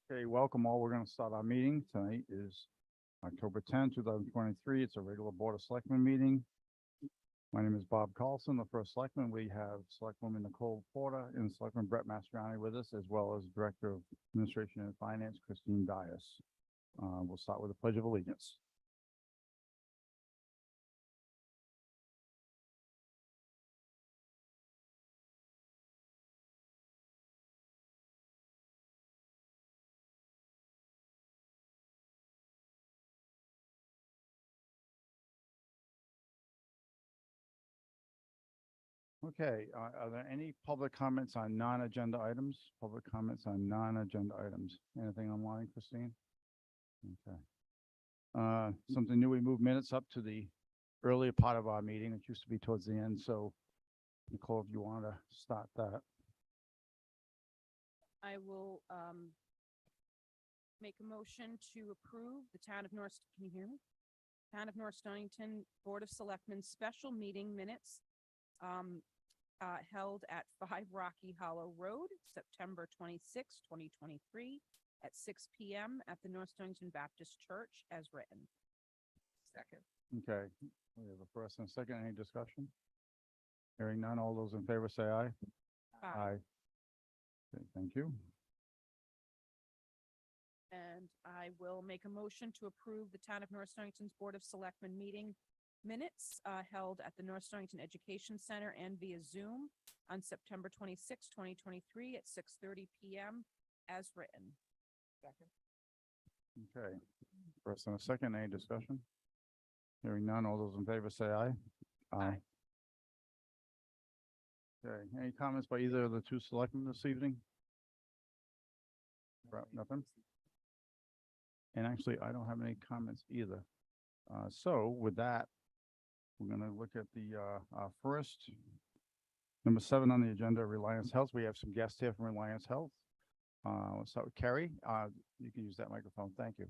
Okay, welcome all. We're going to start our meeting. Tonight is October 10, 2023. It's a regular Board of Selectmen meeting. My name is Bob Carlson, the first selectman. We have Selectwoman Nicole Porter and Selectman Brett Mastriani with us, as well as Director of Administration and Finance, Christine Dias. We'll start with the Pledge of Allegiance. Okay, are there any public comments on non-agenda items? Public comments on non-agenda items? Anything online, Christine? Okay. Something new, we moved minutes up to the earlier part of our meeting. It used to be towards the end, so Nicole, if you want to start that. I will make a motion to approve the Town of North, can you hear me? Town of North Stonington Board of Selectmen special meeting minutes held at 5 Rocky Hollow Road, September 26, 2023, at 6 p.m. at the North Stonington Baptist Church as written. Second. Okay, we have a first and a second. Any discussion? Hearing none. All those in favor say aye. Aye. Okay, thank you. And I will make a motion to approve the Town of North Stonington's Board of Selectmen meeting minutes held at the North Stonington Education Center and via Zoom on September 26, 2023 at 6:30 p.m. as written. Second. Okay, first and a second. Any discussion? Hearing none. All those in favor say aye. Aye. Okay, any comments by either of the two selectmen this evening? Nothing? And actually, I don't have any comments either. So with that, we're going to look at the first, number 7 on the agenda, Reliance Health. We have some guests here from Reliance Health. Let's start with Kerry. You can use that microphone. Thank you.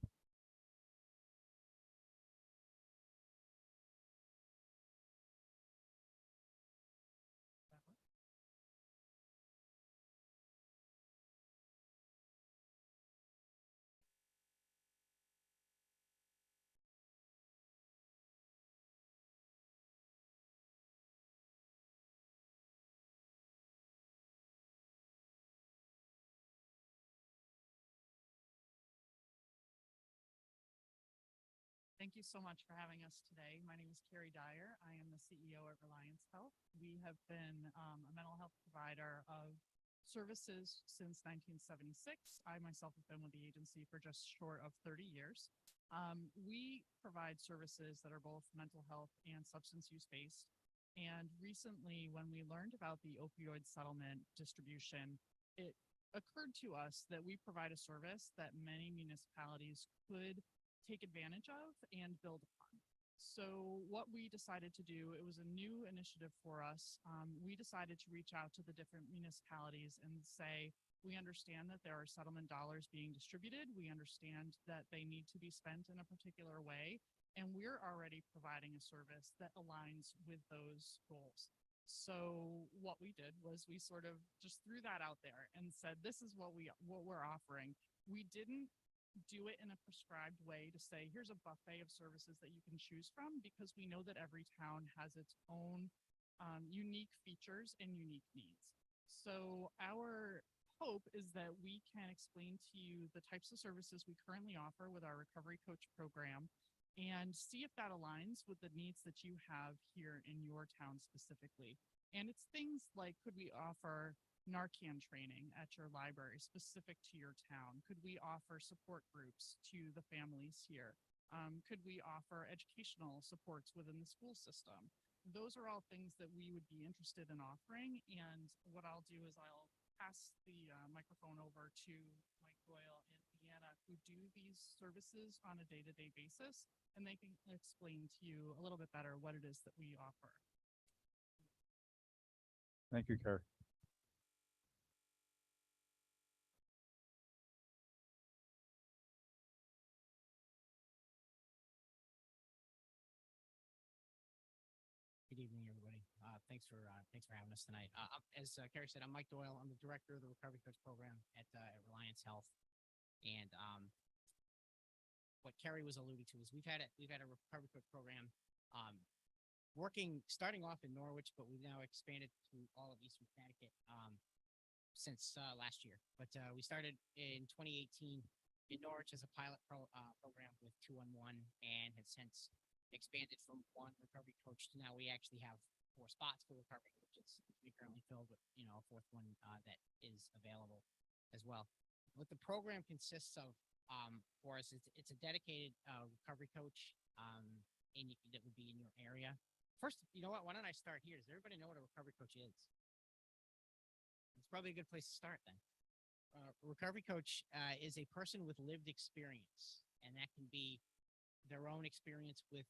Thank you so much for having us today. My name is Carrie Dyer. I am the CEO at Reliance Health. We have been a mental health provider of services since 1976. I myself have been with the agency for just short of 30 years. We provide services that are both mental health and substance use based. And recently, when we learned about the opioid settlement distribution, it occurred to us that we provide a service that many municipalities could take advantage of and build upon. So what we decided to do, it was a new initiative for us. We decided to reach out to the different municipalities and say, we understand that there are settlement dollars being distributed. We understand that they need to be spent in a particular way. And we're already providing a service that aligns with those goals. So what we did was we sort of just threw that out there and said, this is what we're offering. We didn't do it in a prescribed way to say, here's a buffet of services that you can choose from, because we know that every town has its own unique features and unique needs. So our hope is that we can explain to you the types of services we currently offer with our Recovery Coach program and see if that aligns with the needs that you have here in your town specifically. And it's things like, could we offer Narcan training at your library specific to your town? Could we offer support groups to the families here? Could we offer educational supports within the school system? Those are all things that we would be interested in offering. And what I'll do is I'll pass the microphone over to Mike Doyle and Deanna, who do these services on a day-to-day basis, and they can explain to you a little bit better what it is that we offer. Thank you, Kerry. Good evening, everybody. Thanks for having us tonight. As Carrie said, I'm Mike Doyle. I'm the director of the Recovery Coach program at Reliance Health. And what Kerry was alluding to is we've had a recovery coach program starting off in Norwich, but we've now expanded to all of Eastern Connecticut since last year. But we started in 2018 in Norwich as a pilot program with 2-on-1, and has since expanded from one recovery coach to now we actually have 4 spots for recovery coaches. We currently filled with a 4th one that is available as well. What the program consists of for us is it's a dedicated recovery coach that would be in your area. First, you know what? Why don't I start here? Does everybody know what a recovery coach is? It's probably a good place to start then. A recovery coach is a person with lived experience, and that can be their own experience with,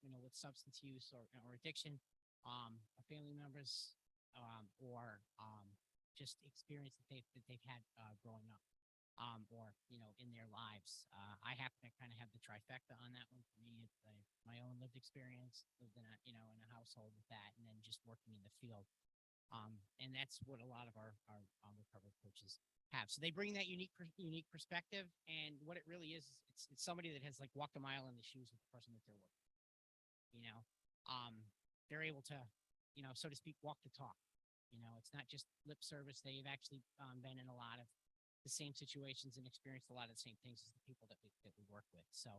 with substance use or addiction, a family members, or just experience that they've had growing up, or in their lives. I happen to kind of have the trifecta on that one. For me, it's my own lived experience, lived in a household with that, and then just working in the field. And that's what a lot of our recovery coaches have. So they bring that unique perspective, and what it really is, it's somebody that has like walked a mile in the shoes of the person that they're with. They're able to, so to speak, walk the talk. It's not just lip service. They've actually been in a lot of the same situations and experienced a lot of the same things as the people that we work with. So,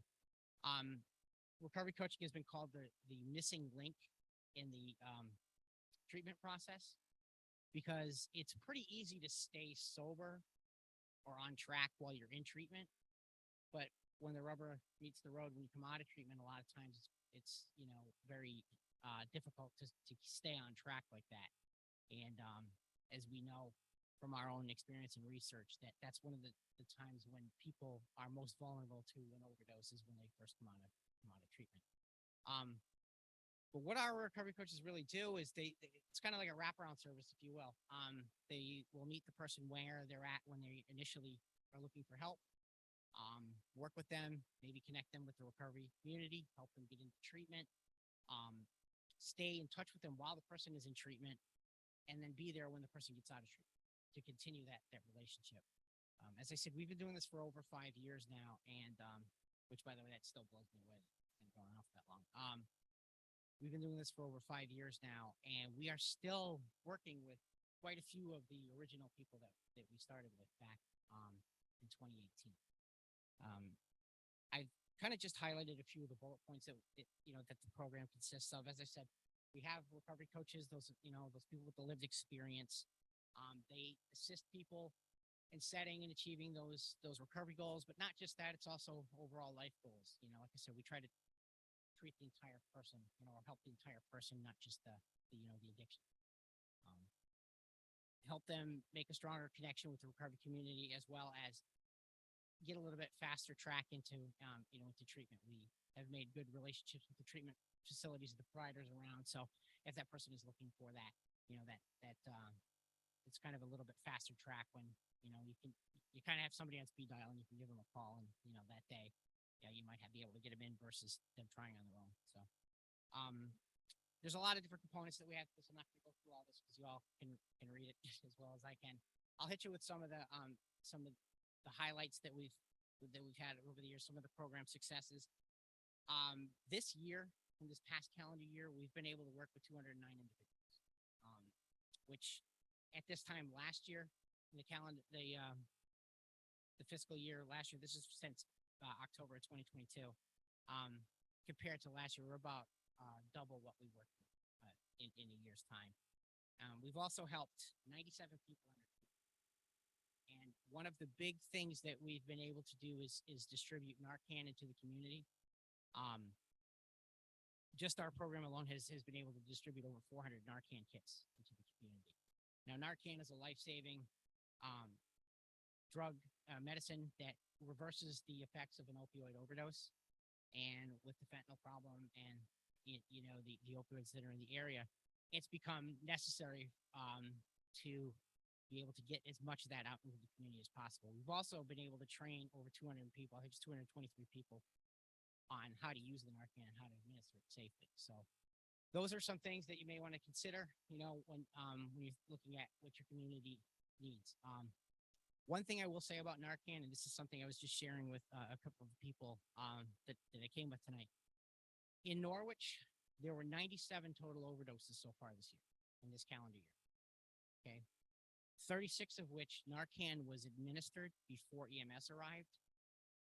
recovery coaching has been called the missing link in the treatment process, because it's pretty easy to stay sober or on track while you're in treatment, but when the rubber meets the road, when you come out of treatment, a lot of times it's very difficult to stay on track like that. And as we know from our own experience and research, that's one of the times when people are most vulnerable to an overdose is when they first come out of treatment. But what our recovery coaches really do is it's kind of like a wraparound service, if you will. They will meet the person where they're at when they initially are looking for help, work with them, maybe connect them with the recovery community, help them get into treatment, stay in touch with them while the person is in treatment, and then be there when the person gets out of treatment to continue that relationship. As I said, we've been doing this for over 5 years now, and which, by the way, that still blows me away. It's been going off that long. We've been doing this for over 5 years now, and we are still working with quite a few of the original people that we started with back in 2018. I've kind of just highlighted a few of the bullet points that the program consists of. As I said, we have recovery coaches, those people with the lived experience. They assist people in setting and achieving those recovery goals, but not just that, it's also overall life goals. Like I said, we try to treat the entire person, or help the entire person, not just the addiction. Help them make a stronger connection with the recovery community, as well as get a little bit faster track into treatment. We have made good relationships with the treatment facilities and the providers around. So if that person is looking for that, it's kind of a little bit faster track when, you kind of have somebody on speed dial and you can give them a call, and, that day, you might be able to get them in versus them trying on their own. So, there's a lot of different components that we have. So I'm not going to go through all this because you all can read it as well as I can. I'll hit you with some of the highlights that we've had over the years, some of the program successes. This year, in this past calendar year, we've been able to work with 209 individuals, which at this time last year, in the fiscal year last year, this is since October of 2022, compared to last year, we're about double what we worked with in a year's time. We've also helped 97 people under treatment. And one of the big things that we've been able to do is distribute Narcan into the community. Just our program alone has been able to distribute over 400 Narcan kits into the community. Now, Narcan is a life-saving drug medicine that reverses the effects of an opioid overdose. And with the fentanyl problem and the opioids that are in the area, it's become necessary to be able to get as much of that out into the community as possible. We've also been able to train over 200 people, I think it's 223 people, on how to use the Narcan and how to administer it safely. So those are some things that you may want to consider, when you're looking at what your community needs. One thing I will say about Narcan, and this is something I was just sharing with a couple of people that I came with tonight. In Norwich, there were 97 total overdoses so far this year, in this calendar year. Okay. 36 of which Narcan was administered before EMS arrived.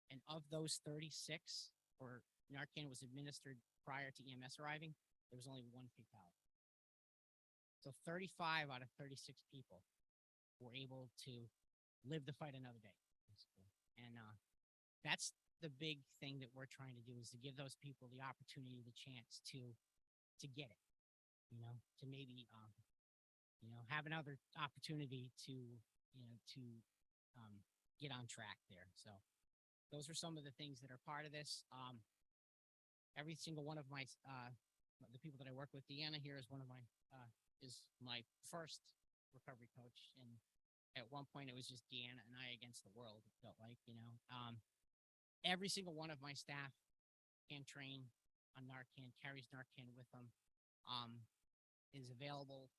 And of those 36, or Narcan was administered prior to EMS arriving, there was only one fatality. So 35 out of 36 people were able to live to fight another day. Basically. And that's the big thing that we're trying to do, is to give those people the opportunity, the chance to get it, to maybe, have another opportunity to get on track there. So those are some of the things that are part of this. Every single one of my, the people that I work with, Deanna here is is my first recovery coach. And at one point it was just Deanna and I against the world, it felt like, every single one of my staff can train on Narcan, carries Narcan with them, is available,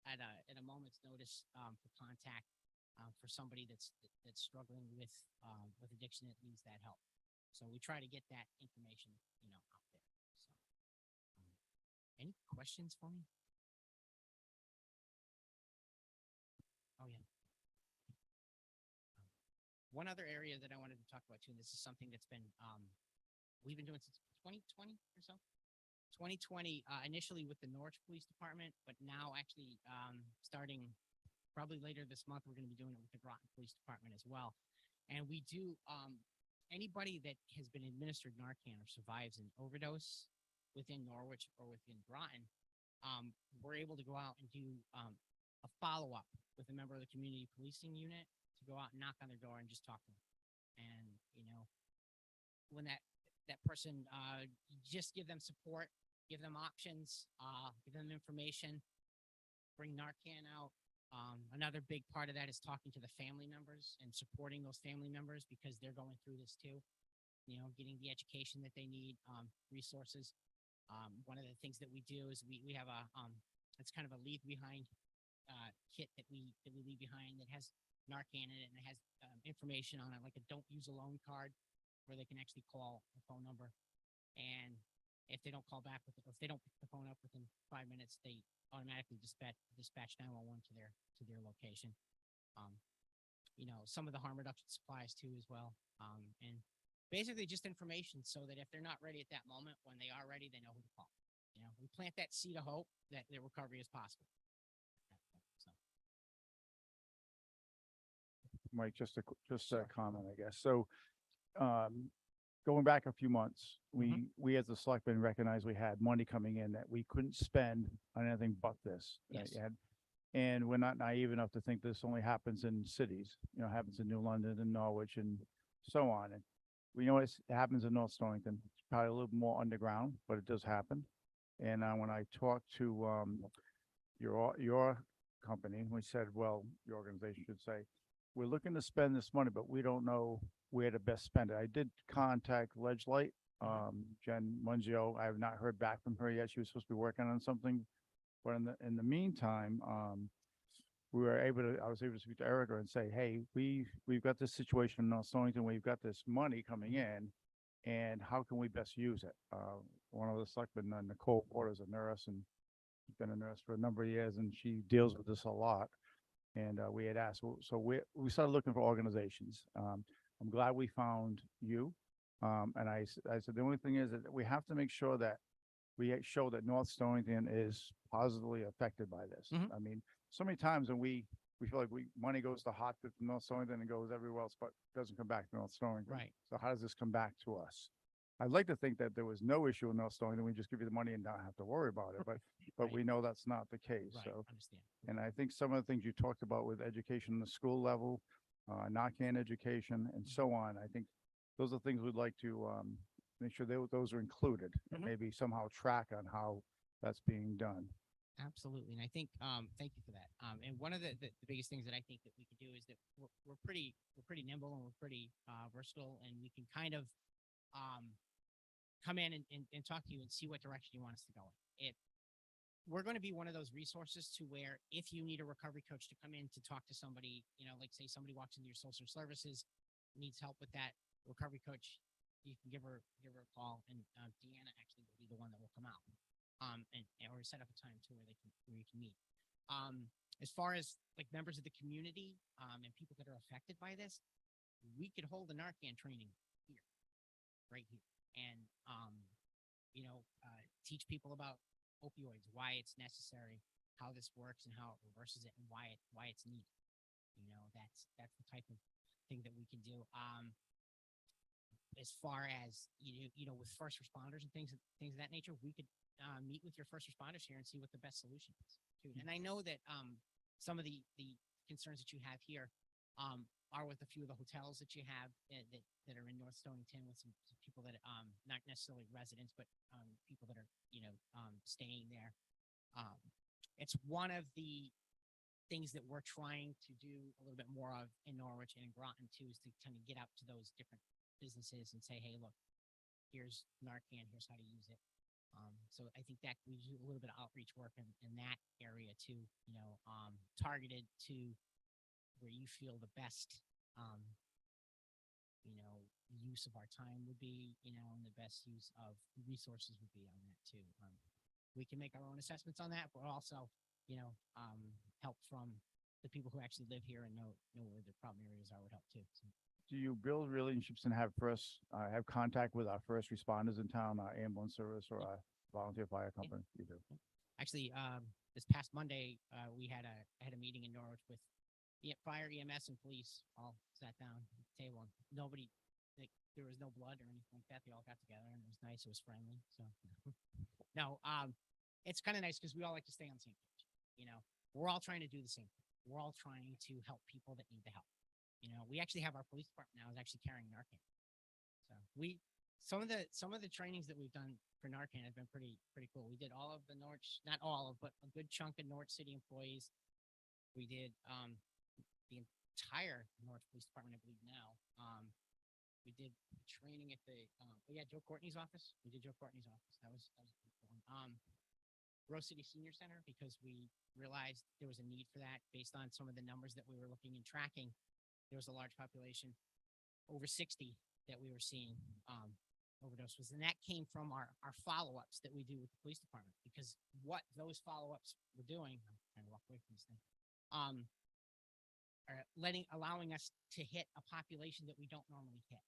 at a moment's notice, for contact, for somebody that's struggling with addiction that needs that help. So we try to get that information, out there. So, any questions for me? Oh yeah. One other area that I wanted to talk about too, and this is something that's been, we've been doing since 2020 or so. 2020, initially with the Norwich Police Department, but now actually, starting probably later this month, we're going to be doing it with the Groton Police Department as well. And we do, anybody that has been administered Narcan or survives an overdose within Norwich or within Groton, we're able to go out and do a follow-up with a member of the community policing unit to go out and knock on their door and just talk to them. And, when that person, just give them support, give them options, give them information, bring Narcan out. Another big part of that is talking to the family members and supporting those family members, because they're going through this too, getting the education that they need, resources. One of the things that we do is we have it's kind of a leave behind kit that we leave behind that has Narcan in it, and it has information on it, like a don't use alone card, where they can actually call a phone number. And if they don't call back if they don't pick the phone up within 5 minutes, they automatically dispatch 911 to their location. Some of the harm reduction supplies too as well. And basically just information, so that if they're not ready at that moment, when they are ready, they know who to call. We plant that seed of hope that their recovery is possible. So. Mike, just a comment, I guess. So, going back a few months, we as the selectmen recognized we had money coming in that we couldn't spend on anything but this. Yes. And we're not naive enough to think this only happens in cities, happens in New London and Norwich and so on. And we know it happens in North Stonington. It's probably a little more underground, but it does happen. And when I talked to your company, we said, well, your organization should say, we're looking to spend this money, but we don't know where to best spend it. I did contact Ledgelight, Jen Munzio. I have not heard back from her yet. She was supposed to be working on something, but in the meantime, I was able to speak to Erica and say, hey, we've got this situation in North Stonington. We've got this money coming in, and how can we best use it? One of the selectmen, Nicole Porter, is a nurse, and she's been a nurse for a number of years, and she deals with this a lot. And we had asked, so we started looking for organizations. I'm glad we found you. And I said, the only thing is that we have to make sure that we show that North Stonington is positively affected by this. I mean, so many times when we feel like money goes to Hartford from North Stonington and goes everywhere else, but doesn't come back to North Stonington. Right. So how does this come back to us? I'd like to think that there was no issue in North Stonington. We just give you the money and not have to worry about it. But Right. we know that's not the case. Right. So, Understand. and I think some of the things you talked about with education on the school level, Narcan education, and so on, I think those are things we'd like to make sure those are included, and maybe somehow track on how that's being done. Absolutely. And I think, thank you for that. And one of the biggest things that I think that we could do is that we're pretty nimble, and we're pretty versatile, and we can kind of come in and talk to you and see what direction you want us to go in. we're going to be one of those resources to where if you need a recovery coach to come in to talk to somebody, like say somebody walks into your social services, needs help with that recovery coach, you can give her a call, and Deanna actually will be the one that will come out, or set up a time to where you can meet. As far as like members of the community, and people that are affected by this, we could hold a Narcan training here, right here, and teach people about opioids, why it's necessary, how this works, and how it reverses it, and why it's needed. That's the type of thing that we can do. As far as with first responders and things of that nature, we could meet with your first responders here and see what the best solution is. And I know that some of the concerns that you have here are with a few of the hotels that you have that are in North Stonington, with some people that not necessarily residents, but people that are staying there. It's one of the things that we're trying to do a little bit more of in Norwich and in Groton too, is to kind of get out to those different businesses and say, hey, look, here's Narcan, here's how to use it. So I think that we do a little bit of outreach work in that area too, targeted to where you feel the best, use of our time would be, and the best use of resources would be on that too. We can make our own assessments on that, but also, help from the people who actually live here and know where the problem areas are would help too. So. Do you build relationships and have contact with our first responders in town, our ambulance service or our volunteer fire company? You do. Actually, this past Monday, I had a meeting in Norwich with fire, EMS, and police all sat down at the table, and there was no blood or anything like that. They all got together, and it was nice. It was friendly. So, no, it's kind of nice because we all like to stay on the same page. We're all trying to do the same thing. We're all trying to help people that need the help. We actually have our police department now is actually carrying Narcan. So some of the trainings that we've done for Narcan have been pretty cool. We did all of the Norwich, not all of, but a good chunk of Norwich City employees. We did the entire Norwich Police Department, I believe now. We did training at Joe Courtney's office. We did Joe Courtney's office. That was a cool one. Rose City Senior Center, because we realized there was a need for that based on some of the numbers that we were looking and tracking. There was a large population, over 60, that we were seeing overdoses. And that came from our follow-ups that we do with the police department, because what those follow-ups were doing, I'm trying to walk away from this thing, are allowing us to hit a population that we don't normally hit.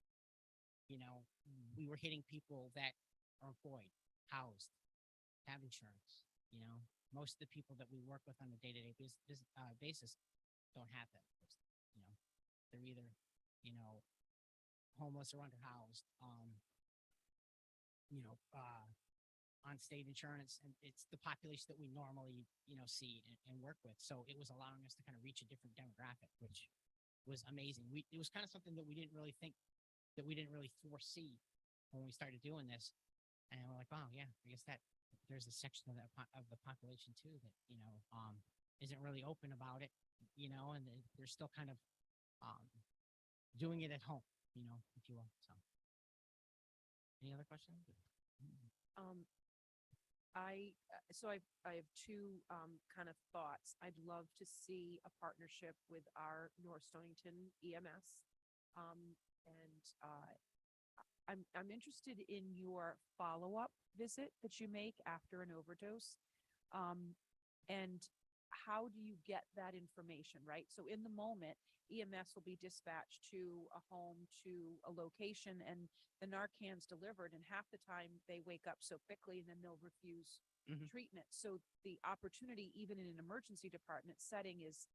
We were hitting people that are employed, housed, have insurance. Most of the people that we work with on a day-to-day basis don't have that. They're either, homeless or underhoused, on state insurance, and it's the population that we normally, see and work with. So it was allowing us to kind of reach a different demographic, which was amazing. It was kind of something that we didn't really foresee when we started doing this. And we're like, wow, yeah, I guess that there's a section of the population too that, isn't really open about it, and they're still kind of doing it at home, if you will. So, any other questions? I have two kind of thoughts. I'd love to see a partnership with our North Stonington EMS. I'm interested in your follow-up visit that you make after an overdose. And how do you get that information, right? So in the moment, EMS will be dispatched to a home, to a location, and the Narcan's delivered, and half the time they wake up so quickly and then they'll refuse treatment. So the opportunity, even in an emergency department setting, is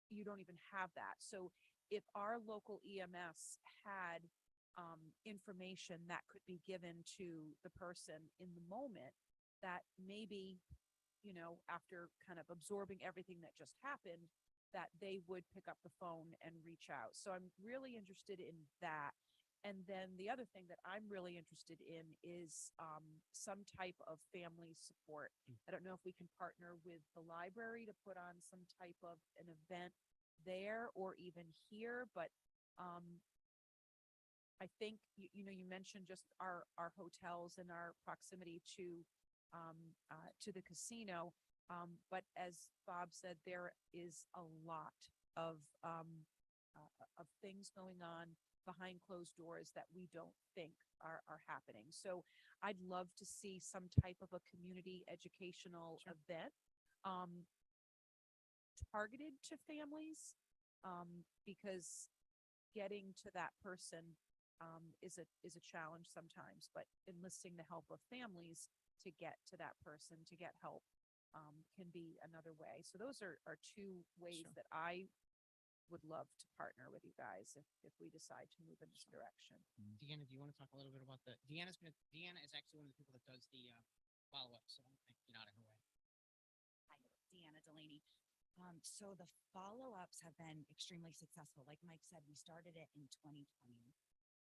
you don't even have that. So if our local EMS had information that could be given to the person in the moment, that maybe, after kind of absorbing everything that just happened, that they would pick up the phone and reach out. So I'm really interested in that. And then the other thing that I'm really interested in is some type of family support. I don't know if we can partner with the library to put on some type of an event there or even here, but I think, you mentioned just our hotels and our proximity to the casino. But as Bob said, there is a lot of, of things going on behind closed doors that we don't think are happening. So I'd love to see some type of a community educational event, targeted to families, because getting to that person, is a challenge sometimes, but enlisting the help of families to get to that person, to get help, can be another way. So those are two ways Sure. that I would love to partner with you guys if we decide to move in this direction. Deanna, do you want to talk a little bit about Deanna is actually one of the people that does the follow-up, so I don't think get out of her way. Hi, Deanna Delaney. So the follow-ups have been extremely successful. Like Mike said, we started it in 2020.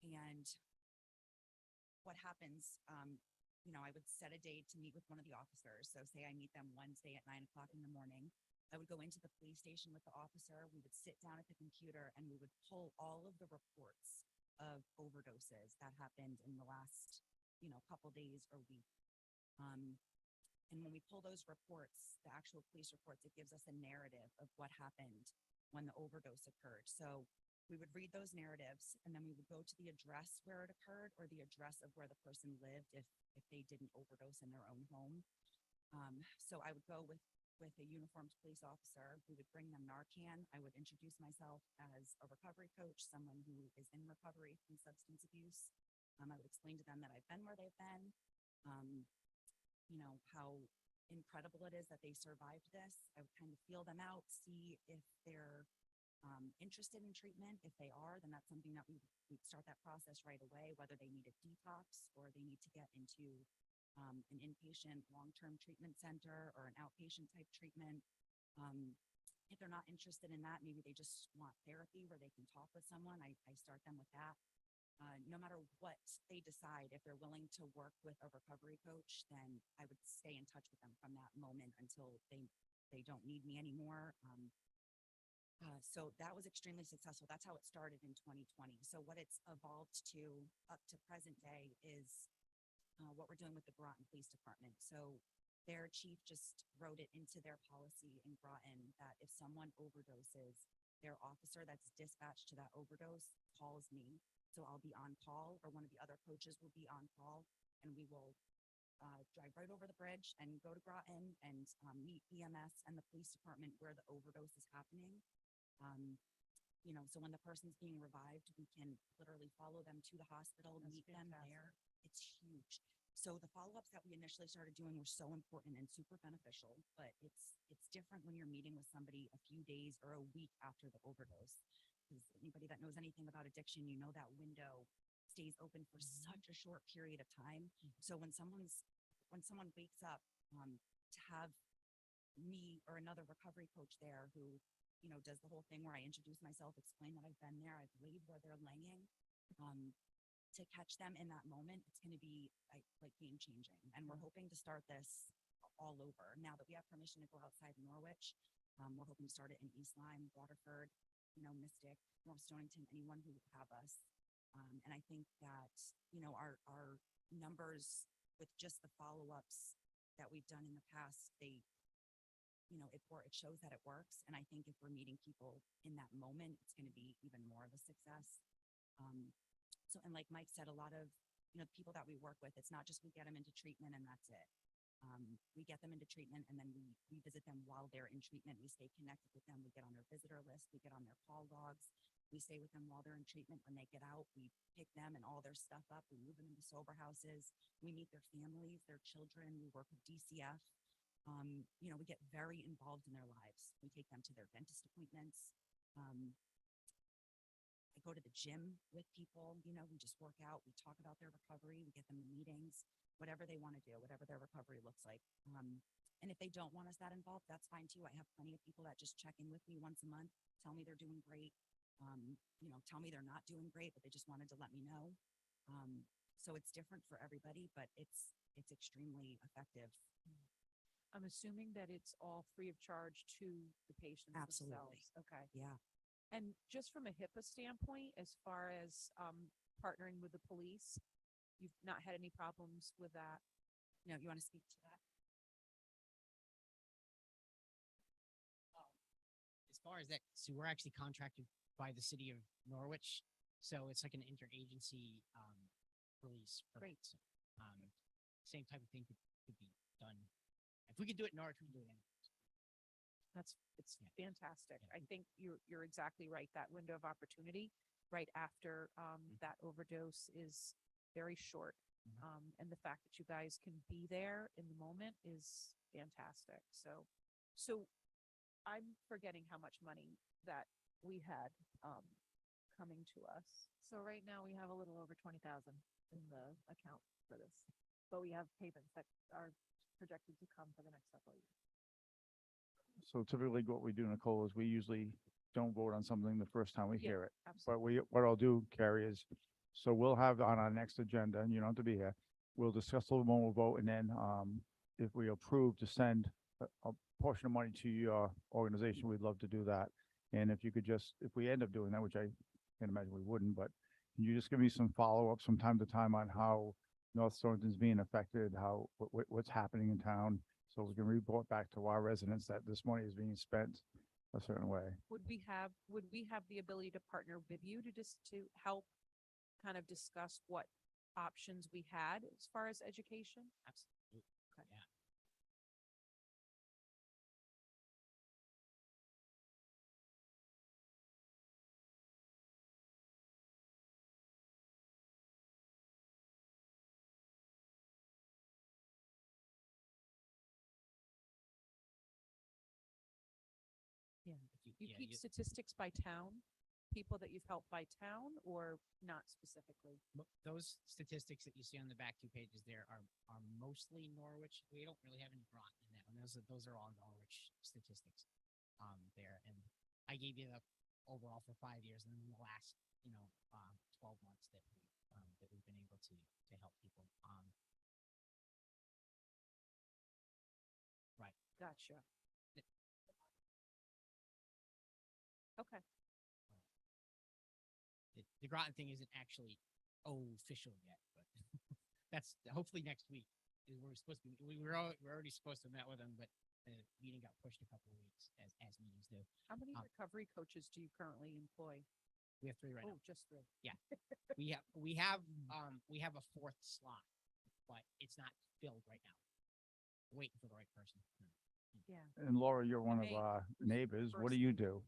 And what happens, I would set a date to meet with one of the officers. So say I meet them Wednesday at 9 o'clock in the morning. I would go into the police station with the officer. We would sit down at the computer and we would pull all of the reports of overdoses that happened in the last, couple days or week. And when we pull those reports, the actual police reports, it gives us a narrative of what happened when the overdose occurred. So we would read those narratives and then we would go to the address where it occurred or the address of where the person lived if they didn't overdose in their own home. So I would go with a uniformed police officer. We would bring them Narcan. I would introduce myself as a recovery coach, someone who is in recovery from substance abuse. I would explain to them that I've been where they've been, how incredible it is that they survived this. I would kind of feel them out, see if they're interested in treatment. If they are, then that's something that we'd start that process right away, whether they need a detox or they need to get into an inpatient long-term treatment center or an outpatient type treatment. If they're not interested in that, maybe they just want therapy where they can talk with someone. I start them with that. No matter what they decide, if they're willing to work with a recovery coach, then I would stay in touch with them from that moment until they don't need me anymore. So that was extremely successful. That's how it started in 2020. So what it's evolved to up to present day is what we're doing with the Groton Police Department. So their chief just wrote it into their policy in Groton that if someone overdoses, their officer that's dispatched to that overdose calls me. So I'll be on call, or one of the other coaches will be on call, and we will drive right over the bridge and go to Groton and meet EMS and the police department where the overdose is happening. So when the person's being revived, we can literally follow them to the hospital, That's meet them fantastic. there. It's huge. So the follow-ups that we initially started doing were so important and super beneficial, but it's different when you're meeting with somebody a few days or a week after the overdose. Because anybody that knows anything about addiction, that window stays open for such a short period of time. So when someone wakes up, to have me or another recovery coach there who does the whole thing where I introduce myself, explain that I've been there, I've laid where they're laying, to catch them in that moment, it's going to be like game changing. And we're hoping to start this all over. Now that we have permission to go outside Norwich, we're hoping to start it in East Lyme, Waterford, Mystic, North Stonington, anyone who would have us. And I think that, our numbers with just the follow-ups that we've done in the past, it shows that it works. And I think if we're meeting people in that moment, it's going to be even more of a success. And like Mike said, a lot of, people that we work with, it's not just we get them into treatment and that's it. We get them into treatment and then we visit them while they're in treatment. We stay connected with them. We get on their visitor list. We get on their call logs. We stay with them while they're in treatment. When they get out, we pick them and all their stuff up. We move them into sober houses. We meet their families, their children. We work with DCF. We get very involved in their lives. We take them to their dentist appointments. I go to the gym with people, we just work out, we talk about their recovery, we get them to meetings, whatever they want to do, whatever their recovery looks like. And if they don't want us that involved, that's fine too. I have plenty of people that just check in with me once a month, tell me they're doing great, tell me they're not doing great, but they just wanted to let me know. So it's different for everybody, but it's extremely effective. I'm assuming that it's all free of charge to the patients Absolutely. themselves. Okay. Yeah. And just from a HIPAA standpoint, as far as partnering with the police, you've not had any problems with that? You want to speak to that? far as that, so we're actually contracted by the city of Norwich, so it's like an interagency release. Great. So, same type of thing could be done. If we could do it in Norwich, we can do it anywhere. It's fantastic. I think you're exactly right. That window of opportunity right after that overdose is very short. And the fact that you guys can be there in the moment is fantastic. So I'm forgetting how much money that we had coming to us. So right now we have a little over 20,000 in the account for this, but we have payments that are projected to come for the next several years. So typically what we do, Nicole, is we usually don't vote on something the first time we Yeah, hear it. But Absolutely. what I'll do, Carrie, is, so we'll have on our next agenda, and you don't have to be here, we'll discuss a little more, we'll vote, and then, if we approve to send a portion of money to your organization, we'd love to do that. And if you could just, if we end up doing that, which I can't imagine we wouldn't, but can you just give me some follow-up from time to time on how North Stonington's being affected, how, what's happening in town? So we can report back to our residents that this money is being spent a certain way. Would we have the ability to partner with you to help kind of discuss what options we had as far as education? Absolutely. Okay. Yeah. Yeah. You Yeah, keep statistics by town, people that you've helped by town or not specifically? those statistics that you see on the back two pages there are mostly Norwich. We don't really have any Groton in that one. Those are all Norwich statistics there. And I gave you the overall for 5 years, and then the last 12 months that we've been able to help people. Right. Gotcha. It- Okay. The Groton thing isn't actually official yet, but that's hopefully next week. We're supposed to. We're already supposed to have met with them, but the meeting got pushed a couple of weeks, as meetings do. How many Um, recovery coaches do you currently employ? We have 3 right Oh, now. just three. We have a 4th slot, but it's not filled right now. Waiting for the right person. Yeah. And Laura, you're one of may our neighbors. What do first you meeting. do?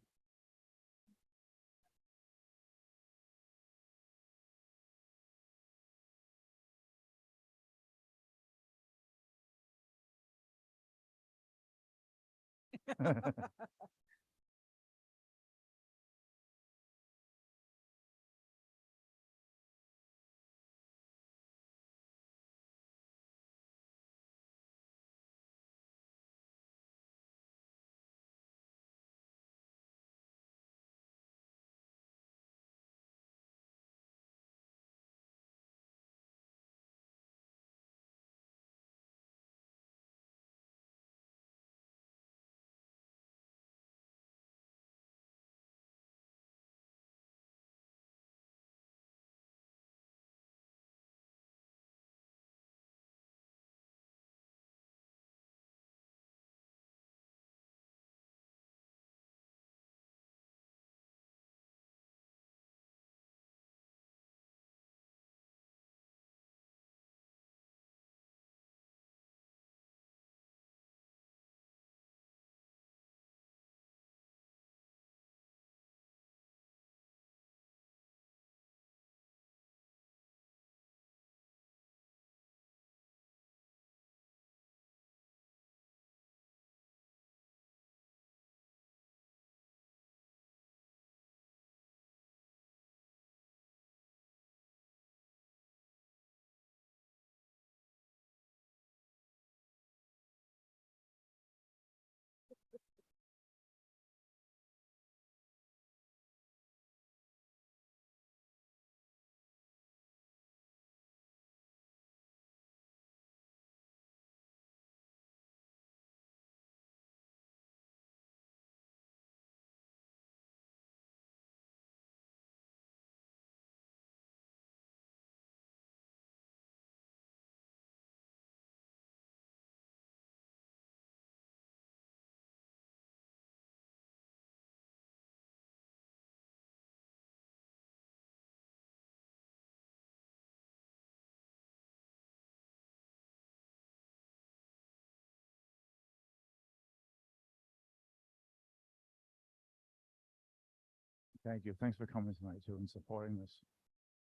Thank you. Thanks for coming tonight too and supporting this.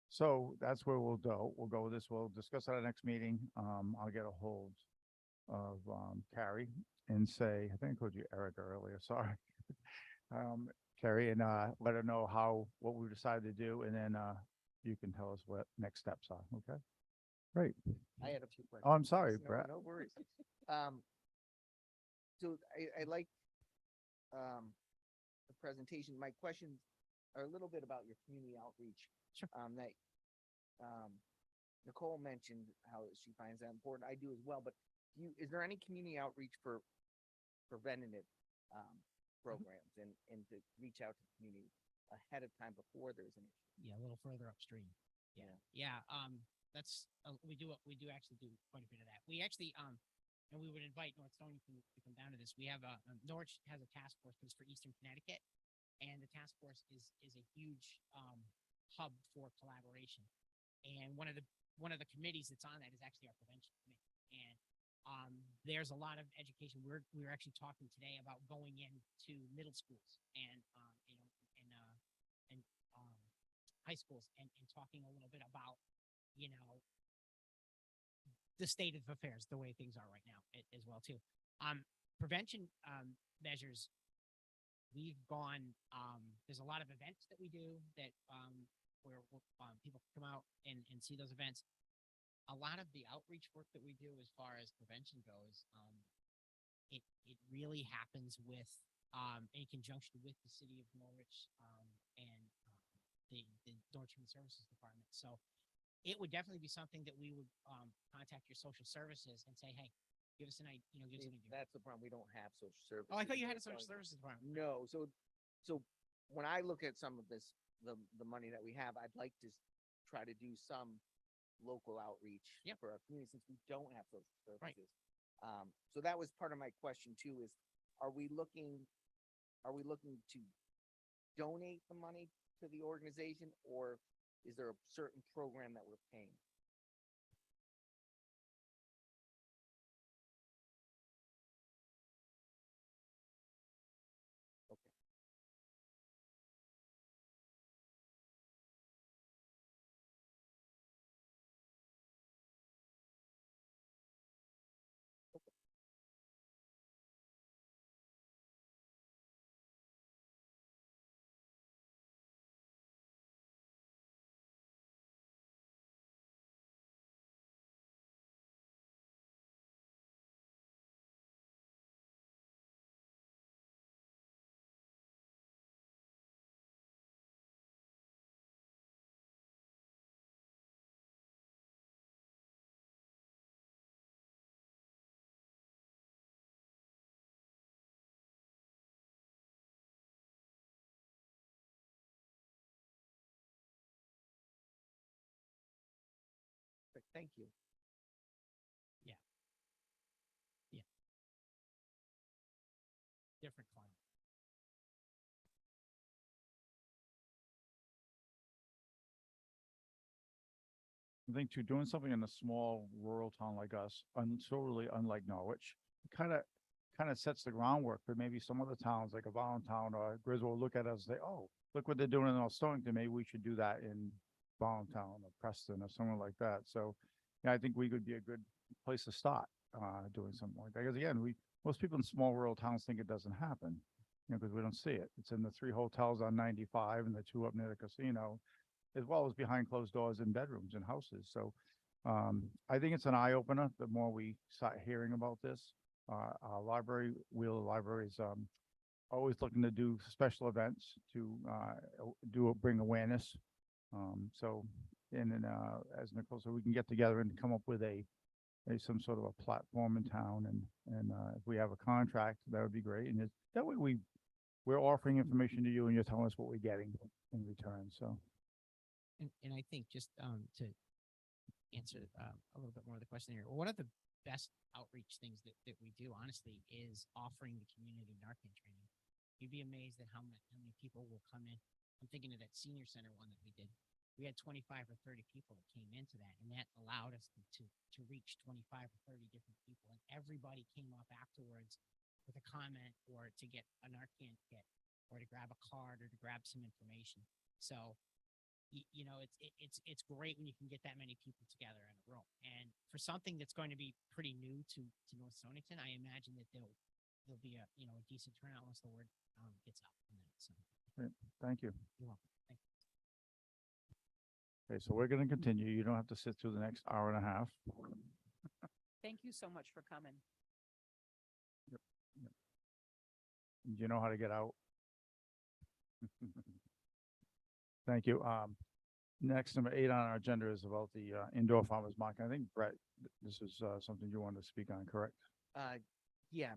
So that's where we'll go. We'll go with this. We'll discuss at our next meeting. I'll get a hold of, Carrie and say, I think I called you Erica earlier, sorry. Carrie, and, let her know what we decided to do, and then, you can tell us what next steps are, okay? Great. I had a few questions. Oh, I'm sorry, No, Brett. No worries. So I like, the presentation. My questions are a little bit about your community outreach. Sure. That, Nicole mentioned how she finds that important. I do as well, but is there any community outreach for preventative, programs and to reach out to the community ahead of time before there's an issue? Yeah, a little further upstream. Yeah, yeah. That's we do actually do quite a bit of that. We actually and we would invite North Stonington to come down to this. We have Norwich has a task force, but it's for Eastern Connecticut, and the task force is a huge hub for collaboration. And one of the committees that's on that is actually our prevention committee. And there's a lot of education. We're actually talking today about going into middle schools and high schools and talking a little bit about, the state of affairs, the way things are right now as well too. Prevention measures, we've gone, there's a lot of events that we do that where people come out and see those events. A lot of the outreach work that we do as far as prevention goes, it really happens with in conjunction with the city of Norwich and the Norwich Human Services Department. So it would definitely be something that we would contact your social services and say, hey, give us an idea. Give us an idea. That's the problem. We don't have social services. Oh, I thought you had a in North social Stonington. services department. No, so when I look at some of this, the money that we have, I'd like to try to do some local outreach Yep. for our community since we don't have social Right. services. So that was part of my question too, is are we looking to donate the money to the organization, or is there a certain program that we're paying? Okay. Thank you. Different climate. I think too, doing something in a small rural town like us, so really unlike Norwich, kind of sets the groundwork for maybe some other towns like a Town or Griswold look at us and say, oh, look what they're doing in North Stonington. Maybe we should do that in Town or Preston or somewhere like that. So, yeah, I think we could be a good place to start doing something like that. Because again, most people in small rural towns think it doesn't happen, because we don't see it. It's in the 3 hotels on 95 and the 2 up near the casino, as well as behind closed doors in bedrooms and houses. So I think it's an eye opener the more we start hearing about this. Our library, Wheeler Library is always looking to do special events to bring awareness. As Nicole said, we can get together and come up with some sort of a platform in town, and if we have a contract, that would be great. And that way we're offering information to you, and you're telling us what we're getting in return. So. And I think just to answer a little bit more of the question here, one of the best outreach things that we do, honestly, is offering the community Narcan training. You'd be amazed at how many people will come in. I'm thinking of that senior center one that we did. We had 25 or 30 people that came into that, and that allowed us to reach 25 or 30 different people. And everybody came up afterwards with a comment or to get a Narcan kit. or to grab a card or to grab some information. So, you know, it's great when you can get that many people together in a room. And for something that's going to be pretty new to North Stonington, I imagine that there'll be a, you know, a decent turnout once the word gets out on that. So Thank you. you're welcome. Thank you. Okay, so we're gonna continue. You don't have to sit through the next hour and a half. Thank you so much for coming. Do you know how to get out? Thank you. Next, number 8 on our agenda is about the indoor farmers market. I think, Brett, this is something you wanted to speak on, correct? Yeah.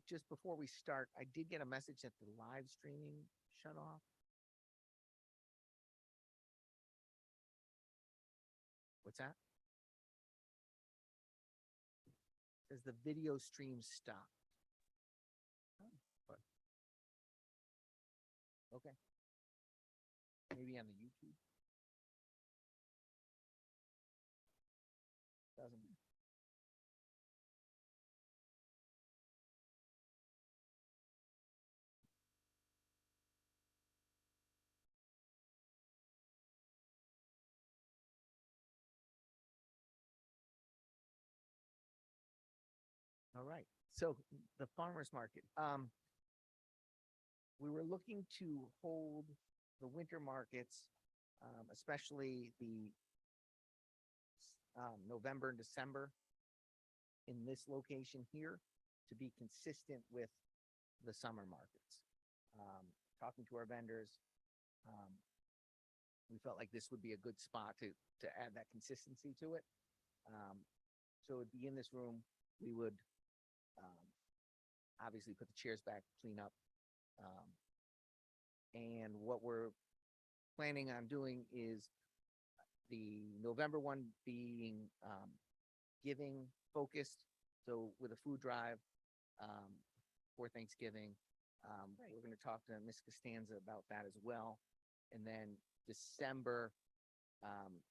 Just before we start, I did get a message that the live streaming shut off. What's that? Says the video stream stopped. But okay. Maybe on the YouTube. Doesn't. All right. So the farmer's market. We were looking to hold the winter markets, especially the November and December in this location here to be consistent with the summer markets. Talking to our vendors, we felt like this would be a good spot to add that consistency to it. So it'd be in this room. We would obviously put the chairs back, clean up. And what we're planning on doing is the November one being giving focused. So with a food drive for Thanksgiving, we're going to talk to Ms. Costanza about that as well. And then December,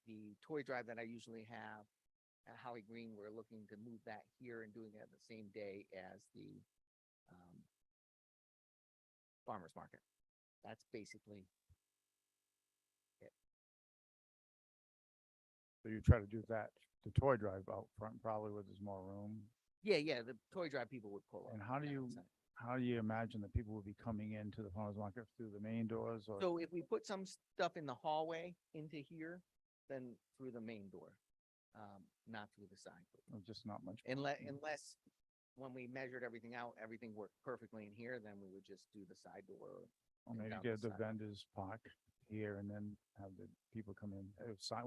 the toy drive that I usually have at Holly Green, we're looking to move that here and doing it the same day as the farmer's market. That's basically it. So you try to do that, the toy drive out front, probably where there's more room. Yeah, the toy drive people would pull up. And how do you imagine that people will be coming into the farmers market through the main doors or? So if we put some stuff in the hallway into here, then through the main door, not through the side door. Or just not much? Unless when we measured everything out, everything worked perfectly in here, then we would just do the side door. Or maybe down get the the side. vendors park here and then have the people come in.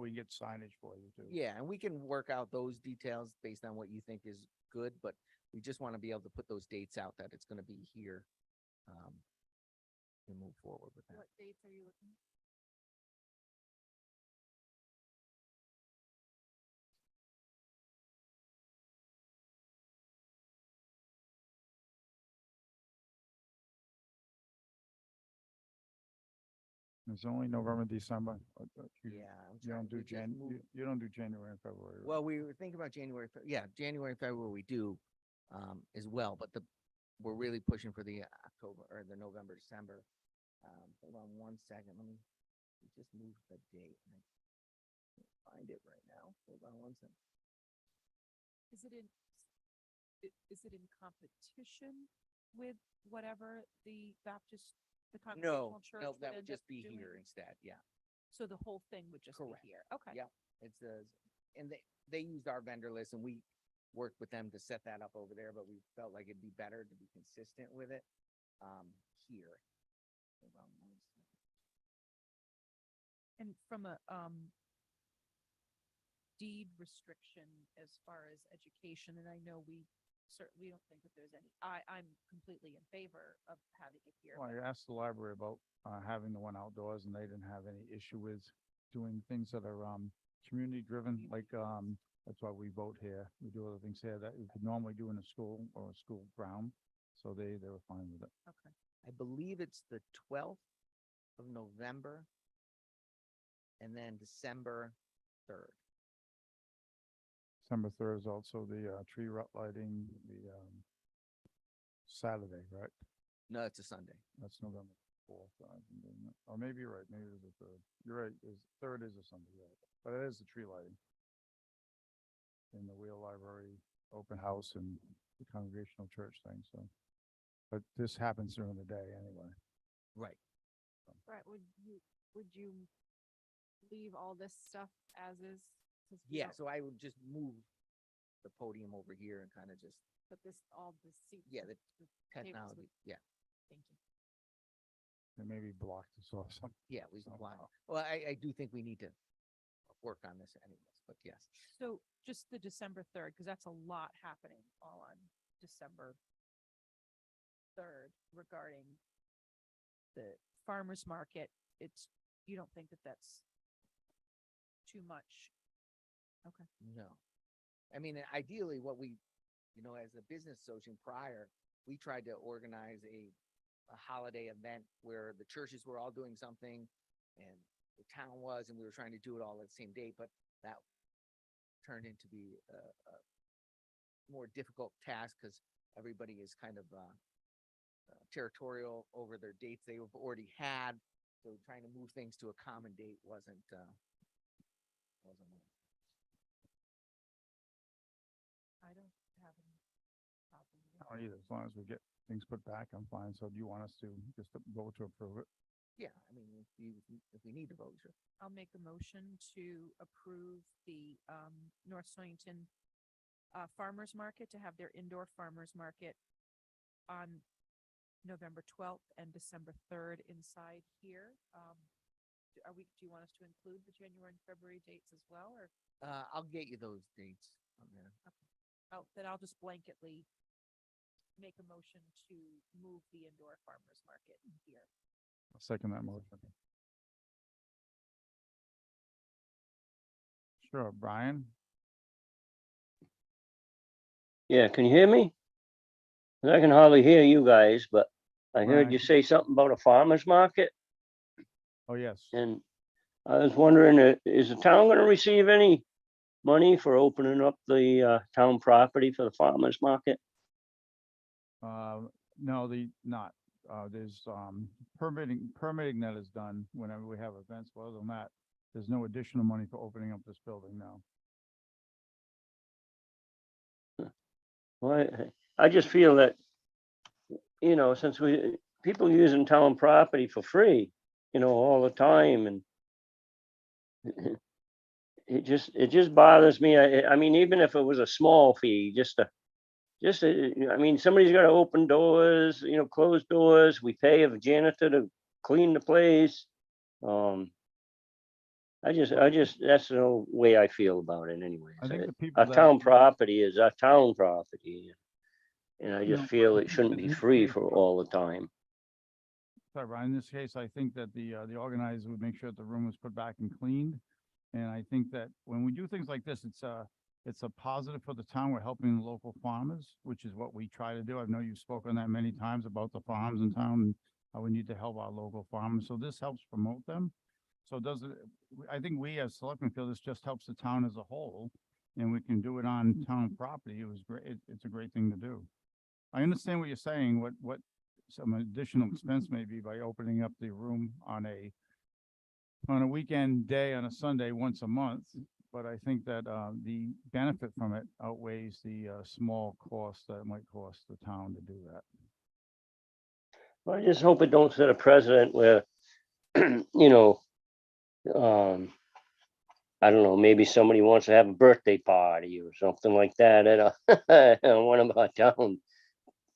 We can get signage for you too. Yeah, and we can work out those details based on what you think is good, but we just want to be able to put those dates out that it's going to be here. And move forward with that. What dates are you looking? It's only November, December. Yeah. I'm You don't trying- do we just moved- you don't do January and February, right? Well, we were thinking about January, yeah, January and February we do, as well, but we're really pushing for the October or the November, December. Hold on one second, we just moved the date. I can't find it right now. Hold on one second. Is it in competition with whatever the Baptist, the No, Congregational Church? no, would that would end up just be doing? here instead, yeah. So the whole thing would just be Correct. here? Okay. Yep. It's and they used our vendor list and we worked with them to set that up over there, but we felt like it'd be better to be consistent with it, here. Hold on one second. And from a deed restriction as far as education, and I know we certainly don't think that there's any, I'm completely in favor of having it here. Well, I but- asked the library about having the one outdoors and they didn't have any issue with doing things that are community driven, like that's why we vote here. We do other things here that we could normally do in a school or a school ground. So they were fine with it. Okay. I believe it's the 12th of November and then December 3rd. December 3rd is also the tree lighting, the Saturday, right? No, it's a Sunday. That's November 4th. Or maybe you're right, maybe it is the 3rd. You're right, third is a Sunday, right? But it is the tree lighting. In the Wheel Library open house and the Congregational Church thing, so. But this happens during the day anyway. Right. Right, would you leave all this stuff as is? 'Cause we Yeah, don't so I would just move the podium over here and kind of just, Put this, all the seats. yeah, the the tables technology, would- yeah, Thank you. And maybe block this off some. yeah, we can somehow. blind. Well, I do think we need to work on this anyways, but yes. So just the December 3rd, because that's a lot happening all on December 3rd regarding the farmer's market. You don't think that that's too much? Okay. No. I mean, ideally, what we, as a business association prior, we tried to organize a holiday event where the churches were all doing something and the town was, and we were trying to do it all at the same day, but that turned into be a more difficult task because everybody is kind of territorial over their dates they've already had. So trying to move things to a common date wasn't. I don't have any problem with I don't either, as long as we get things put back, I'm fine. So do you want us to just vote to approve it? Yeah, I mean, if we need to vote, sure. I'll make a motion to approve the North Stonington Farmers Market to have their indoor farmers market on November 12th and December 3rd inside here. Do you want us to include the January and February dates as well, or I'll get you those dates on there. then I'll just blanketly make a motion to move the indoor farmers market here. I'll second that motion. Sure, Brian? Yeah, can you hear me? 'Cause I can hardly hear you guys, but I heard you Right. say something about a farmer's market, Oh, yes. and I was wondering, is the town gonna receive any money for opening up the town property for the farmer's market? No, not. There's permitting that is done whenever we have events. But other than that, there's no additional money for opening up this building now. Well, I just feel that, since people using town property for free, all the time, and it just bothers me. I mean, even if it was a small fee, I mean, somebody's got to open doors, close doors. We pay a janitor to clean the place. That's the way I feel about it anyways. I think the Our people that. town property is our town property. And I just No, feel I it think shouldn't that be in this free case- for all the time. Sorry, Brian, in this case, I think that the organizers would make sure that the room was put back and cleaned. And I think that when we do things like this, it's a positive for the town. We're helping the local farmers, which is what we try to do. I know you've spoken that many times about the farms in town and how we need to help our local farmers. So this helps promote them. So I think we as selectmen feel this just helps the town as a whole, and we can do it on town property. It was great. It's a great thing to do. I understand what you're saying, what some additional expense may be by opening up the room on a weekend day, on a Sunday, once a month. But I think that the benefit from it outweighs the small cost that it might cost the town to do that. Well, I just hope it don't set a precedent where, I don't know, maybe somebody wants to have a birthday party or something like that at on one of our town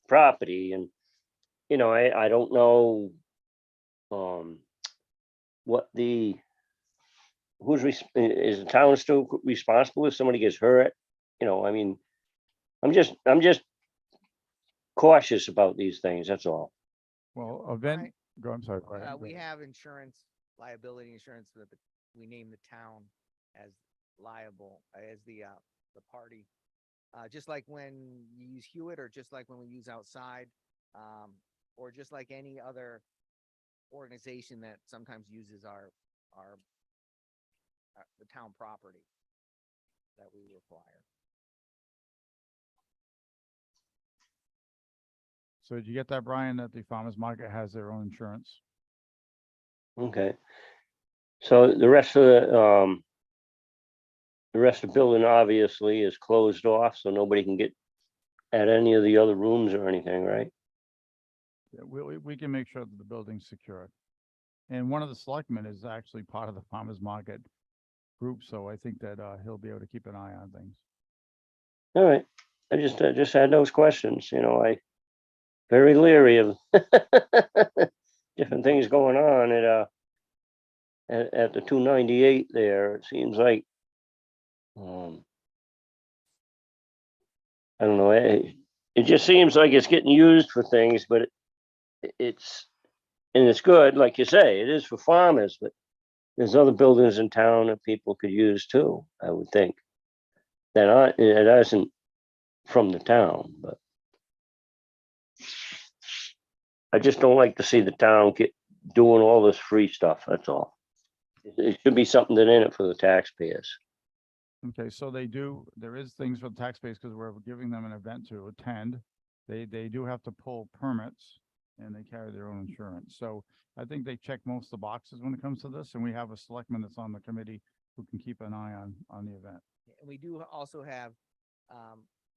property. And, I don't know, is the town still responsible if somebody gets hurt? I mean, I'm just cautious about these things, that's all. Well, Right. I'm sorry. Brian, go We ahead. have insurance, liability insurance that we name the town as liable, as the party. Just like when you use Hewitt, or just like when we use outside, or just like any other organization that sometimes uses the town property that we require. So did you get that, Brian, that the farmer's market has their own insurance? Okay. So the rest of the building obviously is closed off, so nobody can get at any of the other rooms or anything, right? Yeah, we can make sure that the building's secure. And one of the selectmen is actually part of the farmer's market group, so I think that he'll be able to keep an eye on things. All right. I just had those questions, I very leery of different things going on at the 298 there. It seems like, I don't know, it just seems like it's getting used for things, but it's good, like you say, it is for farmers, but there's other buildings in town that people could use too, I would think. It isn't from the town, but I just don't like to see the town doing all this free stuff, that's all. It should be something that in it for the taxpayers. Okay, so there is things for the taxpayers because we're giving them an event to attend. They do have to pull permits and they carry their own insurance. So I think they check most of the boxes when it comes to this, and we have a selectman that's on the committee who can keep an eye on the event. And we do also have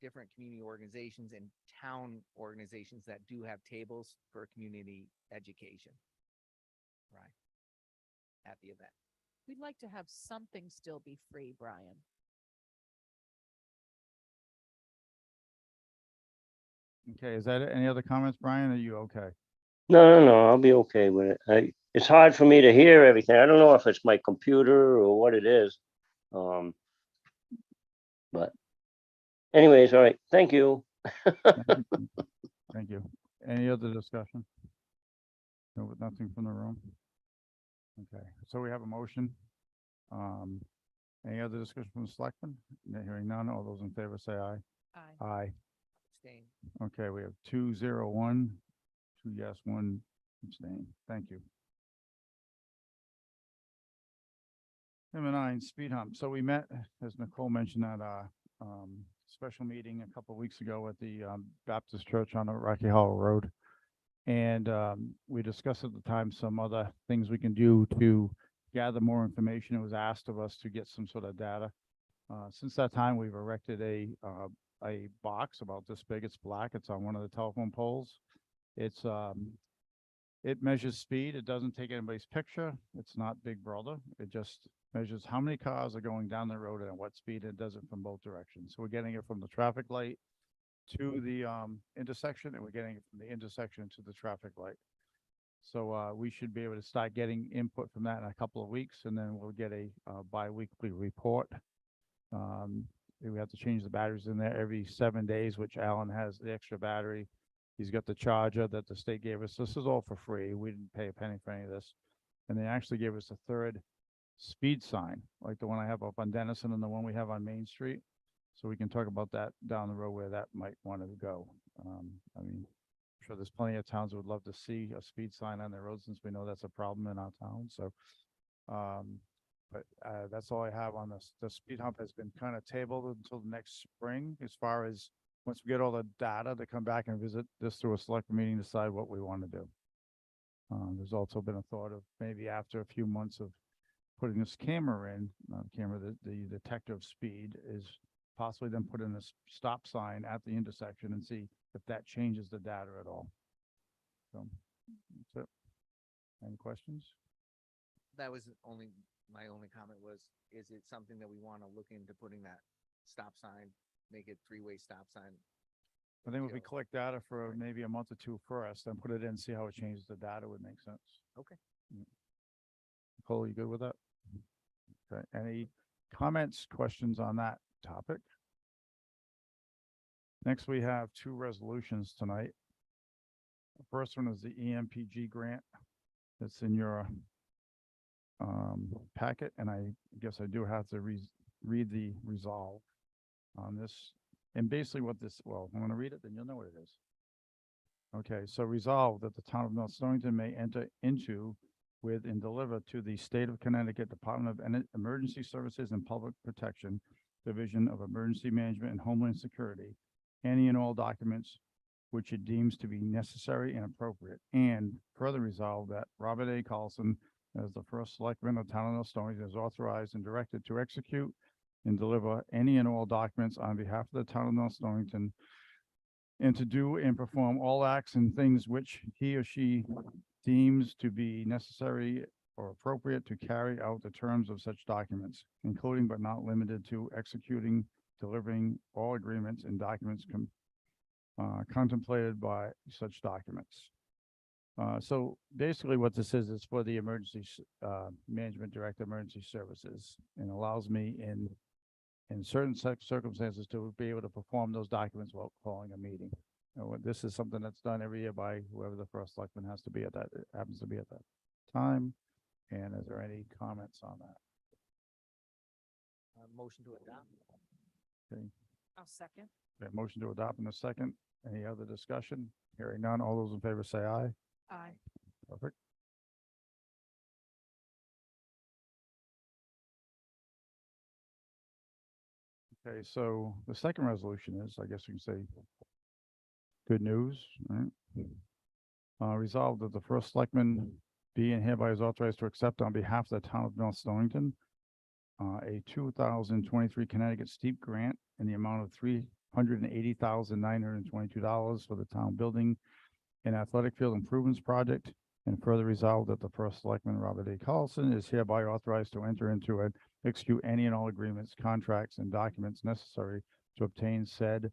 different community organizations and town organizations that do have tables for community education. Right. At the event. We'd like to have something still be free, Brian. Okay, is that it? Any other comments, Brian? Are you okay? No, I'll be okay with it. It's hard for me to hear everything. I don't know if it's my computer or what it is. But anyways, all right, thank you. Thank you. Any other discussion? No, nothing from the room? Okay, so we have a motion. Any other discussion from the selectmen? Hearing none, all those in favor say aye. Aye. Aye. Abstain. Okay, we have 2-0-1, 2 yes, 1 abstain. Thank you. Number 9, speed hump. So we met, as Nicole mentioned, at a special meeting a couple of weeks ago at the Baptist Church on Rocky Hollow Road. And we discussed at the time some other things we can do to gather more information. It was asked of us to get some sort of data. Since that time, we've erected a box about this big. It's black. It's on one of the telephone poles. It measures speed. It doesn't take anybody's picture. It's not Big Brother. It just measures how many cars are going down the road and at what speed. It does it from both directions. So we're getting it from the traffic light to the intersection, and we're getting it from the intersection to the traffic light. So we should be able to start getting input from that in a couple of weeks, and then we'll get a bi-weekly report. We have to change the batteries in there every 7 days, which Alan has the extra battery. He's got the charger that the state gave us. This is all for free. We didn't pay a penny for any of this. And they actually gave us a third speed sign, like the one I have up on Dennison and the one we have on Main Street. So we can talk about that down the road where that might want to go. I mean, I'm sure there's plenty of towns that would love to see a speed sign on their road, since we know that's a problem in our town. So, but that's all I have on this. The speed hump has been kind of tabled until the next spring, as far as once we get all the data to come back and visit this through a select meeting, decide what we want to do. There's also been a thought of maybe after a few months of putting this camera in, the detector of speed is possibly then put in a stop sign at the intersection and see if that changes the data at all. So that's it. Any questions? That was my only comment was, is it something that we want to look into putting that stop sign, make it 3-way stop sign? I think if we collect data for maybe a month or two first, then put it in, see how it changes the data would make sense. Okay. Nicole, you good with that? Okay. Any comments, questions on that topic? Next, we have 2 resolutions tonight. The first one is the EMPG grant that's in your packet, and I guess I do have to read the resolve on this. And basically what this, well, I'm going to read it, then you'll know what it is. Okay, so resolve that the town of North Stonington may enter into with and deliver to the State of Connecticut Department of Emergency Services and Public Protection, Division of Emergency Management and Homeland Security, any and all documents which it deems to be necessary and appropriate. And further resolved that Robert A. Carlson, as the first selectman of Town of North Stonington, is authorized and directed to execute and deliver any and all documents on behalf of the Town of North Stonington, and to do and perform all acts and things which he or she deems to be necessary or appropriate to carry out the terms of such documents, including but not limited to executing, delivering all agreements and documents contemplated by such documents. So basically what this is for the management director, emergency services, and allows me in certain circumstances to be able to perform those documents while calling a meeting. This is something that's done every year by whoever the first selectman happens to be at that time. And is there any comments on that? Motion to adopt. Okay, I'll second. okay, motion to adopt in a second. Any other discussion? Hearing none. All those in favor say aye. Aye. Perfect. Okay, so the second resolution is, I guess you can say, good news, right? Resolved that the first selectman be and hereby is authorized to accept on behalf of the town of North Stonington a 2023 Connecticut steep grant in the amount of $380,922 for the town building and athletic field improvements project. And further resolved that the first selectman, Robert A. Carlson, is hereby authorized to enter into and execute any and all agreements, contracts, and documents necessary to obtain said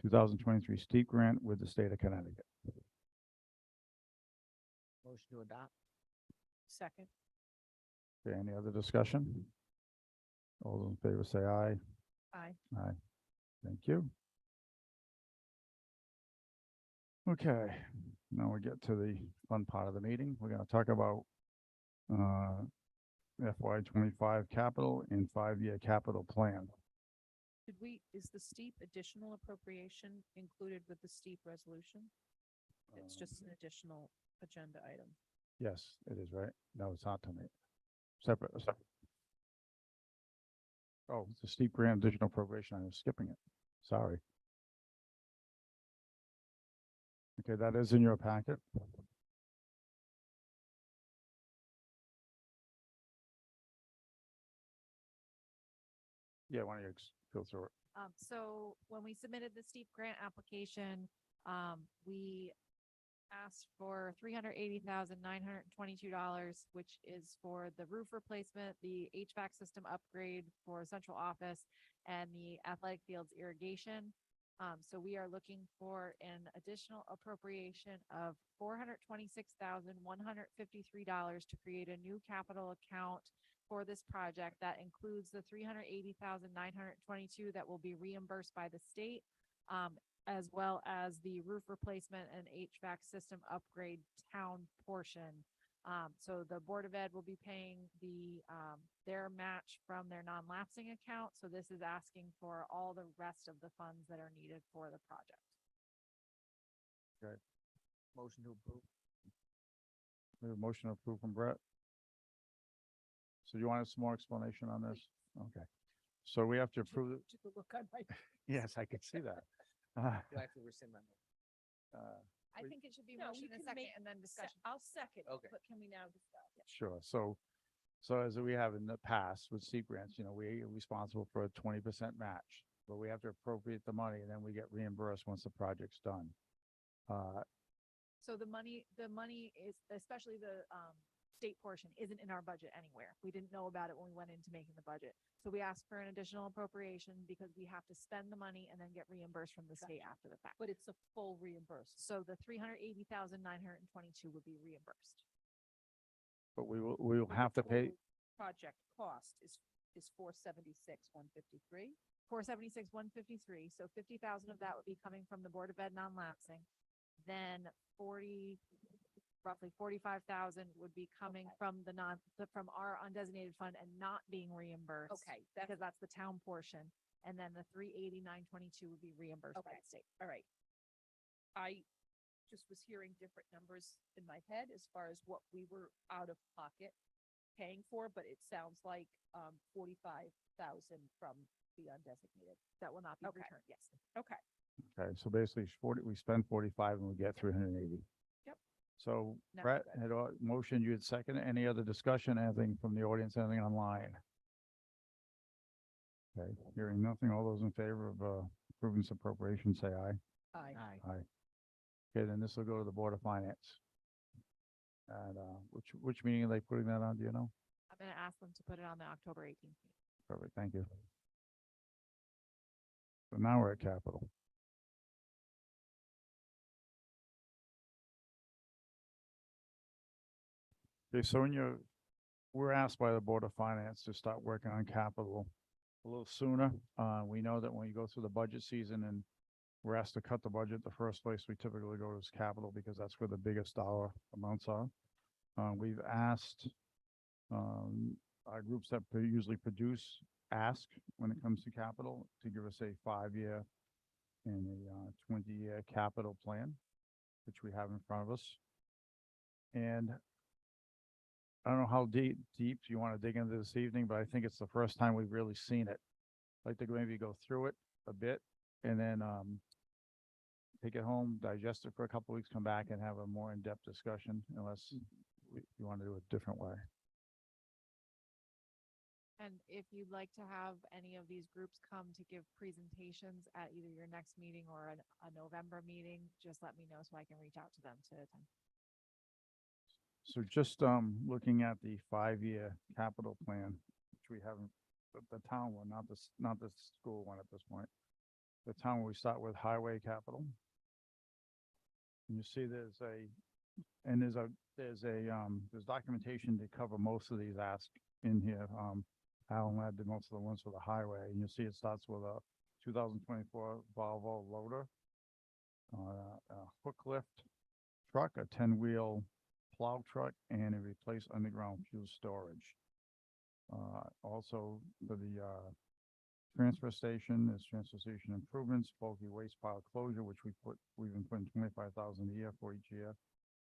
2023 steep grant with the state of Connecticut. Motion to adopt. Second. Okay, any other discussion? All those in favor say aye. Aye. Aye. Thank you. Okay, now we get to the fun part of the meeting. We're gonna talk about FY 25 capital and 5-year capital plan. Is the steep additional appropriation included with the steep resolution? It's just an additional agenda item. Yes, it is, right? No, it's not tonight. Separate. Oh, it's a steep grant additional appropriation. I was skipping it. Sorry. Okay, that is in your packet. Yeah, why don't you go through it? So when we submitted the steep grant application, we asked for $380,922, which is for the roof replacement, the HVAC system upgrade for central office, and the athletic fields irrigation. So we are looking for an additional appropriation of $426,153 to create a new capital account for this project. That includes the $380,922 that will be reimbursed by the state, as well as the roof replacement and HVAC system upgrade town portion. So the Board of Ed will be paying their match from their non-lapsing account. So this is asking for all the rest of the funds that are needed for the project. Motion to approve. We have a motion approved from Brett. So you want some more explanation on this? Okay. So we have to approve it. Took a look on my. Yes, I could see that. Do I have to rescind my motion? I think it should be No, motion you and can second make and then discussion. I'll second, Okay. but can we now discuss? Sure. So as we have in the past with steep grants, we are responsible for a 20% match, but we have to appropriate the money and then we get reimbursed once the project's done. So the money is, especially the state portion, isn't in our budget anywhere. We didn't know about it when we went into making the budget. So we asked for an additional appropriation because we have to spend the money and then get reimbursed from the state after the fact. But it's a full reimbursement. So the $380,922 would be reimbursed. But we will have to pay. Project cost is $476,153. $476,153. So 50,000 of that would be coming from the Board of Ed non-lapsing. Then roughly 45,000 would be coming from from our undesignated fund and not being reimbursed. Okay, Because that's the town portion. And then the $380,922 would be reimbursed by Okay. the state. all right. I just was hearing different numbers in my head as far as what we were out of pocket paying for, but it sounds like 45,000 from the undesignated. That will not be Okay. returned, yes. Okay, Okay, so basically it's 40, we spend 45 and we get 380. Yep. So Never Brett good. had motion, you had second, any other discussion, anything from the audience, anything online? Okay, hearing nothing, all those in favor of approving this appropriation, say aye. Aye. Aye. Okay, then this will go to the Board of Finance. And which meeting are they putting that on, do you know? I'm gonna ask them to put it on the October 18th meeting. Perfect, thank you. So now we're at capital. Okay, so we're asked by the Board of Finance to start working on capital a little sooner. We know that when you go through the budget season and we're asked to cut the budget, the first place we typically go is capital because that's where the biggest dollar amounts are. We've asked our groups that usually produce ask when it comes to capital to give us a 5-year and a 20-year capital plan, which we have in front of us. And I don't know how deep you want to dig into this evening, but I think it's the first time we've really seen it. I'd like to maybe go through it a bit and then take it home, digest it for a couple of weeks, come back and have a more in-depth discussion unless you want to do it a different way. And if you'd like to have any of these groups come to give presentations at either your next meeting or a November meeting, just let me know so I can reach out to them to attend. So just looking at the 5-year capital plan, which we haven't, the town one, not the school one at this point. The town where we start with highway capital. And you see there's documentation to cover most of these asks in here. Alan Ladd did most of the ones for the highway, and you'll see it starts with a 2024 Volvo loader, a hook lift truck, a 10-wheel plow truck, and a replace underground fuel storage. Also for the transfer station is transfer station improvements, bulky waste pile closure, which we've been putting 25,000 a year for each year,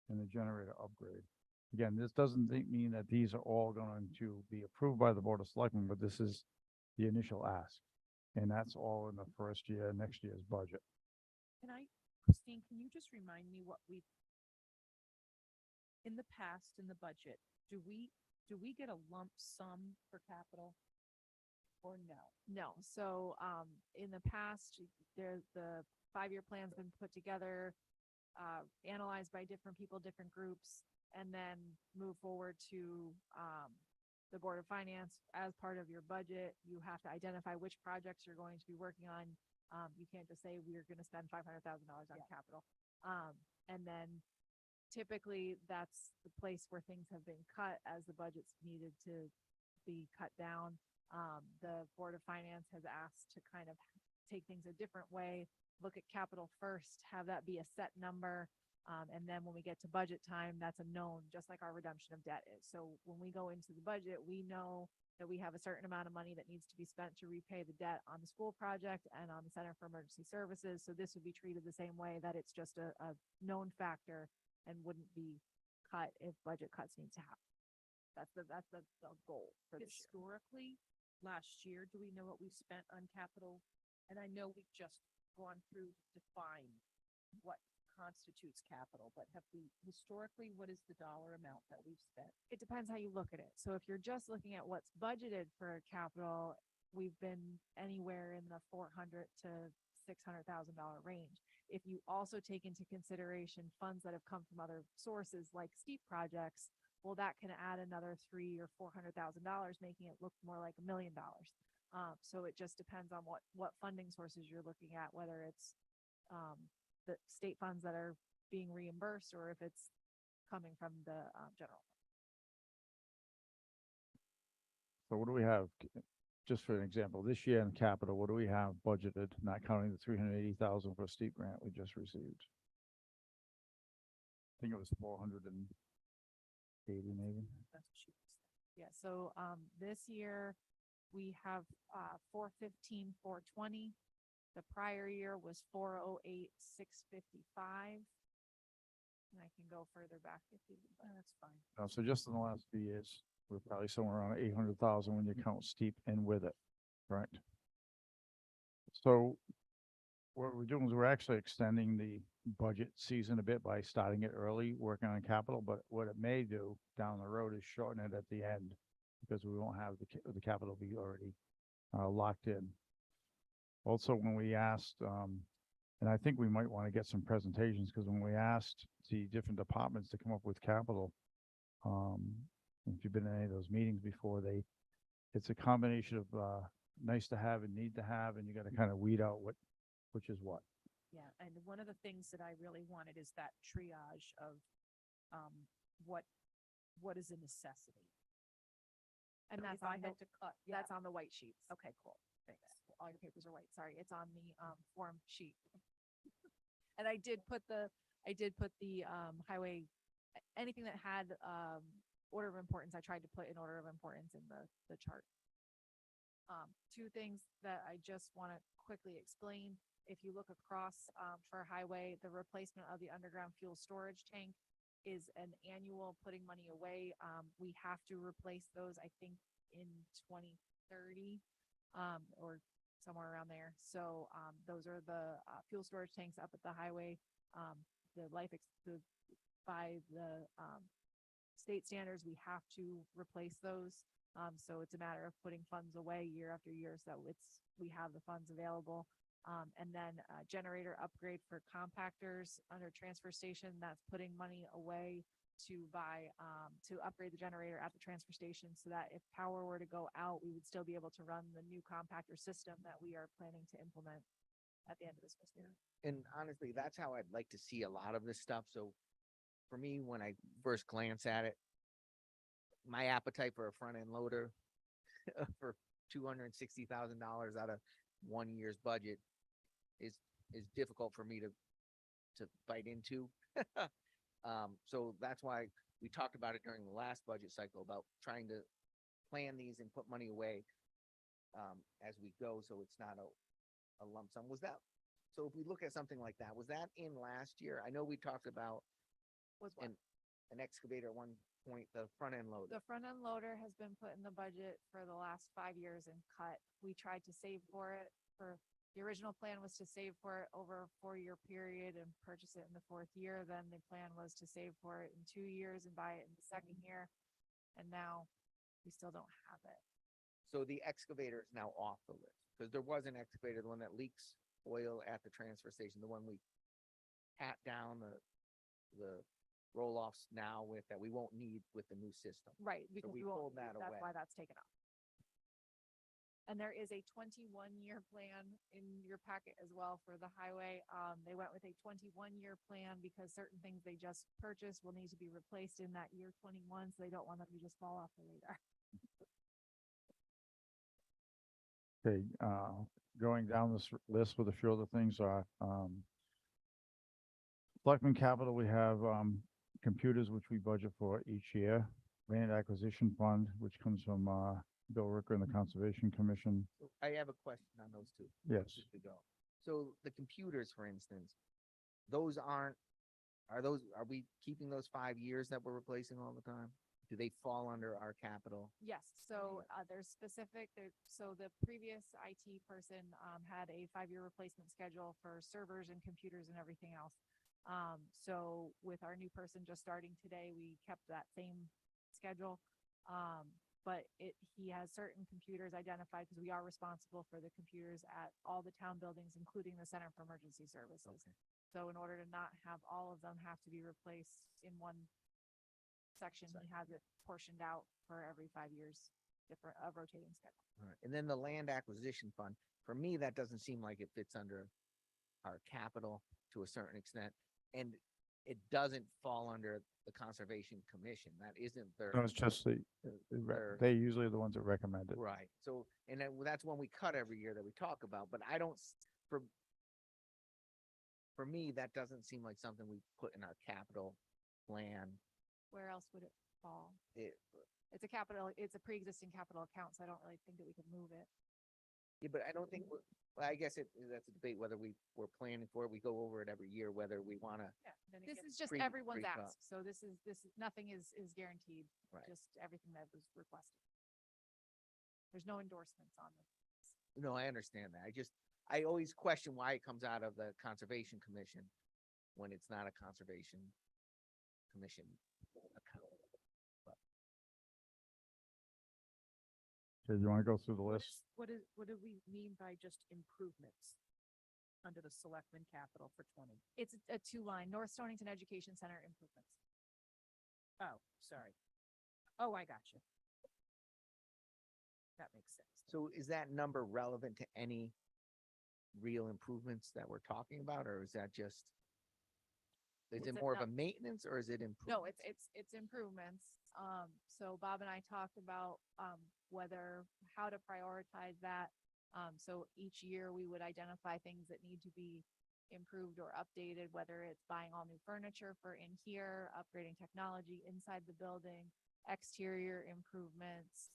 and the generator upgrade. Again, this doesn't mean that these are all going to be approved by the Board of Selectmen, but this is the initial ask. And that's all in the first year, next year's budget. Christine, can you just remind me what in the past, in the budget, do we get a lump sum for capital? Or no? No, so, in the past, the 5-year plan's been put together, analyzed by different people, different groups, and then move forward to, the Board of Finance. As part of your budget, you have to identify which projects you're going to be working on. You can't just say we're gonna spend $500,000 on capital. And then typically that's the place where things have been cut as the budget's needed to be cut down. The Board of Finance has asked to kind of take things a different way, look at capital first, have that be a set number. And then when we get to budget time, that's a known, just like our redemption of debt is. So when we go into the budget, we know that we have a certain amount of money that needs to be spent to repay the debt on the school project and on the Center for Emergency Services. So this would be treated the same way, that it's just a known factor and wouldn't be cut if budget cuts need to happen. That's the goal for this year. Historically, last year, do we know what we spent on capital? And I know we've just gone through to define what constitutes capital, but historically, what is the dollar amount that we've spent? It depends how you look at it. So if you're just looking at what's budgeted for capital, we've been anywhere in the $400,000 to $600,000 range. If you also take into consideration funds that have come from other sources like steep projects, well, that can add another $300,000 or $400,000, making it look more like $1 million. So it just depends on what funding sources you're looking at, whether it's the state funds that are being reimbursed or if it's coming from the general. So what do we have, just for an example, this year in capital, what do we have budgeted, not counting the 380,000 for a steep grant we just received? I think it was 480 maybe. That's what she said. Yeah, so this year we have 415, 420. The prior year was 408, 655. And I can go further back if you would like. That's fine. So just in the last few years, we're probably somewhere around 800,000 when you count steep and with it, right? So what we're doing is we're actually extending the budget season a bit by starting it early, working on capital, but what it may do down the road is shorten it at the end because we won't have the capital be already locked in. Also, when we asked, and I think we might want to get some presentations because when we asked the different departments to come up with capital, if you've been in any of those meetings before, it's a combination of nice to have and need to have, and you got to kind of weed out which is what. Yeah, and one of the things that I really wanted is that triage of, what is a necessity? And So that's if I on the, had to cut, yeah, that's on the white sheets. okay, cool, thanks. All your papers are white, sorry, it's on the, form sheet. And I did put the, highway, anything that had, order of importance, I tried to put in order of importance in the chart. Two things that I just want to quickly explain. If you look across, for highway, the replacement of the underground fuel storage tank is an annual putting money away. We have to replace those, I think, in 2030, or somewhere around there. So, those are the, fuel storage tanks up at the highway. By the, state standards, we have to replace those. So it's a matter of putting funds away year after year, so we have the funds available. And then generator upgrade for compactors under transfer station, that's putting money away to buy, to upgrade the generator at the transfer station so that if power were to go out, we would still be able to run the new compactor system that we are planning to implement at the end of this fiscal year. And honestly, that's how I'd like to see a lot of this stuff. So for me, when I first glance at it, my appetite for a front end loader for $260,000 out of 1 year's budget is difficult for me to bite into. So that's why we talked about it during the last budget cycle about trying to plan these and put money away as we go, so it's not a lump sum. So if we look at something like that, was that in last year? I know we talked about Was what? an excavator at one point, the front end loader. The front end loader has been put in the budget for the last 5 years and cut. We tried to save for it the original plan was to save for it over a 4-year period and purchase it in the 4th year. Then the plan was to save for it in 2 years and buy it in the 2nd year. And now we still don't have it. So the excavator is now off the list because there was an excavator, the one that leaks oil at the transfer station, the one we pat down the roll-offs now with that we won't need with the new system. Right, because we won't- pulled that that's away. why that's taken off. And there is a 21-year plan in your packet as well for the highway. They went with a 21-year plan because certain things they just purchased will need to be replaced in that year 21, so they don't want them to just fall off the radar. Okay, going down this list with a few other things are, Selectmen capital, we have, computers, which we budget for each year, land acquisition fund, which comes from, Bill Ricker and the Conservation Commission. So I have a question on those two. Yes. Just to go. So the computers, for instance, are we keeping those 5 years that we're replacing all the time? Do they fall under our capital? Yes, so there's specific, so the previous IT person had a 5-year replacement schedule for servers and computers and everything else. So with our new person just starting today, we kept that same schedule. But he has certain computers identified because we are responsible for the computers at all the town buildings, including the Center for Emergency Services. Okay. So in order to not have all of them have to be replaced in one section, he has it portioned out for every 5 years, different, rotating schedule. All right. And then the land acquisition fund, for me, that doesn't seem like it fits under our capital to a certain extent. And it doesn't fall under the Conservation Commission. That isn't their. No, it's just they usually are the ones that recommend it. Right. So, and then that's one we cut every year that we talk about, but I don't, for me, that doesn't seem like something we put in our capital plan. Where else would it fall? It, It's a pre-existing capital account, so I don't really think that we could move it. yeah, but I don't think, well, I guess that's a debate whether we're planning for it. We go over it every year, whether we want to. Yeah, this is just pre- everyone's pre-cut. ask, so this is, nothing is guaranteed, Right. just everything that was requested. There's no endorsements on this. No, I understand that. I always question why it comes out of the Conservation Commission when it's not a Conservation Commission account. Okay, you want to go through the What list? what do we mean by just improvements under the selectmen capital for 20? It's a two-line, North Stonington Education Center improvements. Oh, sorry. Oh, I got you. That makes sense. So is that number relevant to any real improvements that we're talking about, or is that just? Is It's it a more of a num- maintenance or is it improvement? No, it's improvements. So Bob and I talked about, how to prioritize that. So each year we would identify things that need to be improved or updated, whether it's buying all new furniture for in here, upgrading technology inside the building, exterior improvements.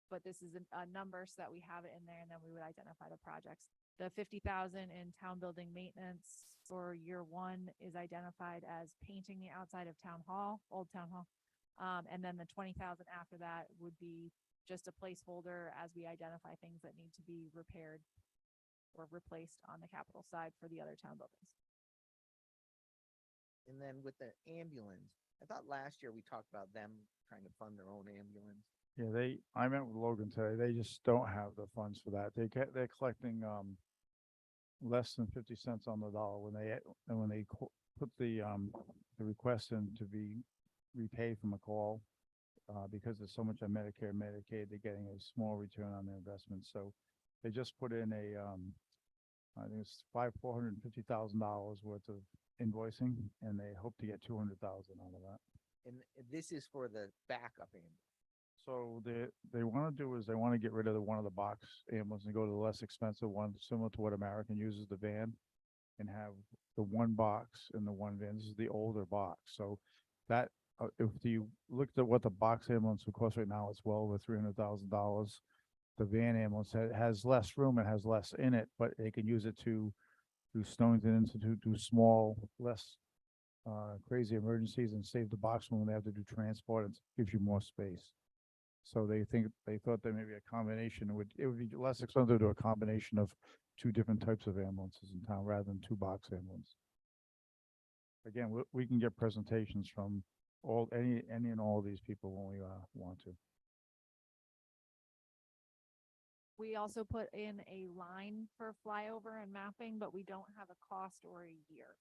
But this is a number so that we have it in there, and then we would identify the projects. The 50,000 in town building maintenance for year one is identified as painting the outside of town hall, old town hall. And then the 20,000 after that would be just a placeholder as we identify things that need to be repaired or replaced on the capital side for the other town buildings. And then with the ambulance, I thought last year we talked about them trying to fund their own ambulance. Yeah, I met with Logan today. They just don't have the funds for that. They're collecting, less than 50 cents on the dollar when they put the request in to be repaid from a call. Because there's so much on Medicare and Medicaid, they're getting a small return on their investment. So they just put in I think it's $450,000 worth of invoicing, and they hope to get 200,000 out of that. And this is for the backup ambulance. So they want to do is they want to get rid of one of the box ambulance and go to the less expensive one, similar to what American uses, the van, and have the one box and the one van. This is the older box. So that if you looked at what the box ambulance would cost right now, it's well over $300,000. The van ambulance has less room, it has less in it, but they can use it to do Stonington Institute, do small, less crazy emergencies, and save the box when they have to do transport. It gives you more space. So they thought that maybe a combination it would be less expensive to do a combination of two different types of ambulances in town rather than two box ambulances. Again, we can get presentations from any and all of these people when we want to. We also put in a line for flyover and mapping, but we don't have a cost or a year.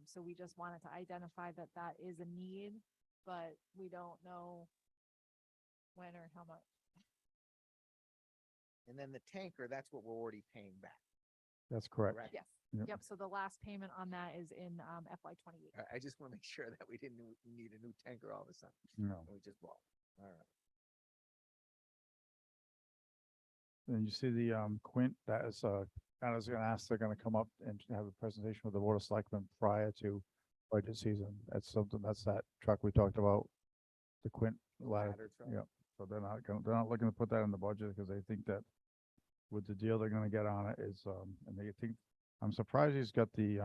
So we just wanted to identify that that is a need, but we don't know when or how much. And then the tanker, that's what we're already paying back. That's correct. Correct. Yes. Yep. Yep. So the last payment on that is in FY 28. I just want to make sure that we didn't need a new tanker all of a sudden. No. And we just bought. All right. And you see the Quint, that is I was gonna ask, they're gonna come up and have a presentation with the Board of Selectmen prior to budget season. That's that truck we talked about, the Quint ladder. Ladder truck. Yeah, so they're not looking to put that in the budget because they think that with the deal they're gonna get on it is, and they think, I'm surprised he's got the,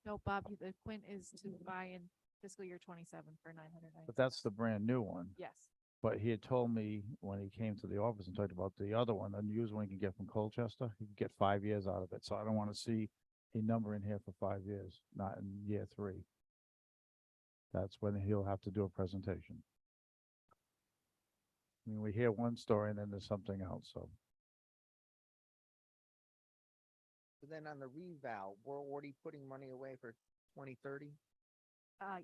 No, Bob, the Quint is to buy in fiscal year 27 for 990. but that's the brand new one. Yes. But he had told me when he came to the office and talked about the other one, the used one he can get from Colchester, he can get 5 years out of it. So I don't want to see a number in here for 5 years, not in year 3. That's when he'll have to do a presentation. I mean, we hear one story and then there's something else, so. So then on the reval, we're already putting money away for 2030.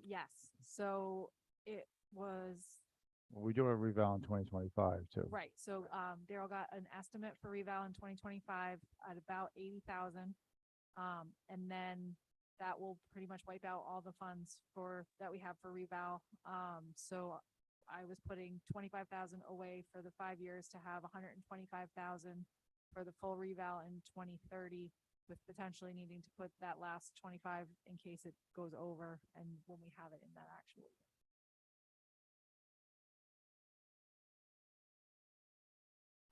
Yes. So it was We do a reval in 2025 too. right. So Daryl got an estimate for reval in 2025 at about 80,000. And then that will pretty much wipe out all the funds that we have for reval. So I was putting 25,000 away for the 5 years to have 125,000 for the full reval in 2030, with potentially needing to put that last 25 in case it goes over and when we have it in that actual year.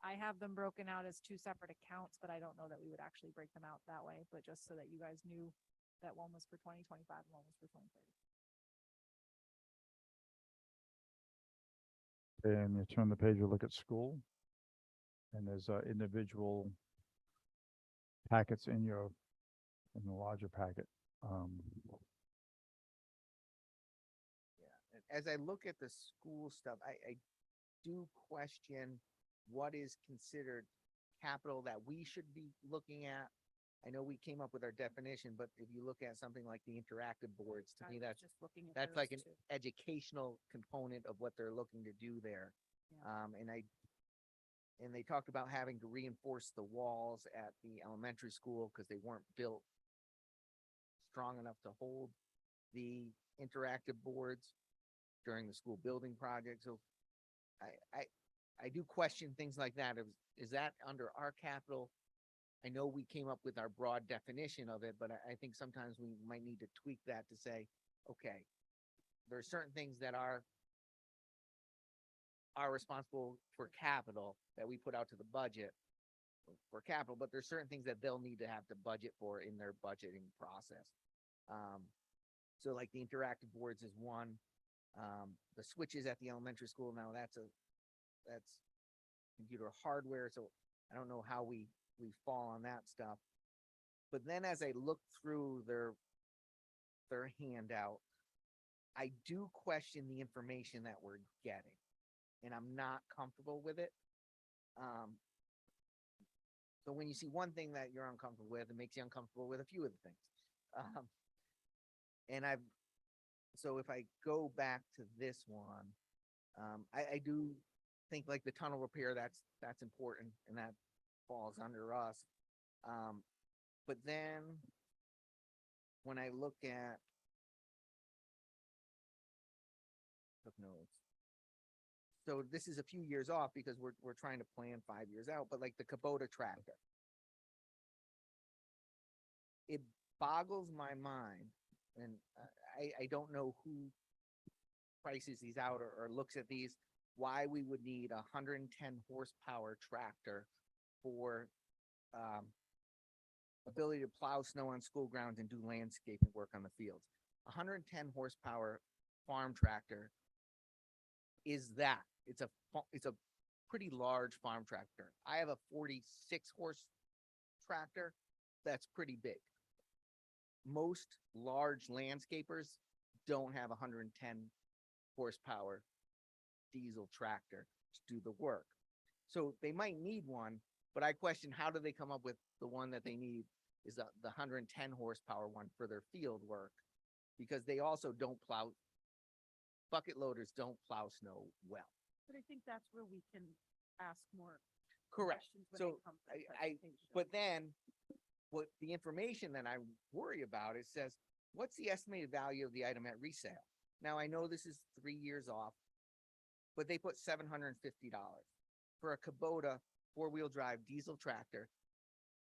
I have them broken out as 2 separate accounts, but I don't know that we would actually break them out that way, but just so that you guys knew that one was for 2025 and one was for 2030. And you turn the page, you look at school. And there's individual packets in in the larger packet. Yeah, and as I look at the school stuff, I do question what is considered capital that we should be looking at. I know we came up with our definition, but if you look at something like the interactive boards, to I me, was that's just looking at that's like an those two. educational component of what they're looking to do there. Yeah. And they talked about having to reinforce the walls at the elementary school because they weren't built strong enough to hold the interactive boards during the school building project. So I do question things like that. Is that under our capital? I know we came up with our broad definition of it, but I think sometimes we might need to tweak that to say, okay, there are certain things that are responsible for capital that we put out to the budget for capital, but there's certain things that they'll need to have to budget for in their budgeting process. So like the interactive boards is one. The switches at the elementary school now, that's computer hardware, so I don't know how we fall on that stuff. But then as I look through their handout, I do question the information that we're getting, and I'm not comfortable with it. So when you see one thing that you're uncomfortable with, it makes you uncomfortable with a few of the things. So if I go back to this one, I do think like the tunnel repair, that's important, and that falls under us. But then when I look at took notes. So this is a few years off because we're trying to plan 5 years out, but like the Kubota tractor. It boggles my mind, and I don't know who prices these out or looks at these, why we would need a 110 horsepower tractor for ability to plow snow on school grounds and do landscaping work on the fields. 110 horsepower farm tractor is that. It's a pretty large farm tractor. I have a 46 horse tractor that's pretty big. Most large landscapers don't have 110 horsepower diesel tractor to do the work. So they might need one, but I question how do they come up with the one that they need is the 110 horsepower one for their field work, because they also don't plow, bucket loaders don't plow snow well. But I think that's where we can ask more Correct. questions when So they come for the I presentation. but then what the information that I worry about, it says, what's the estimated value of the item at resale? Now, I know this is 3 years off, but they put $750 for a Kubota 4-wheel drive diesel tractor.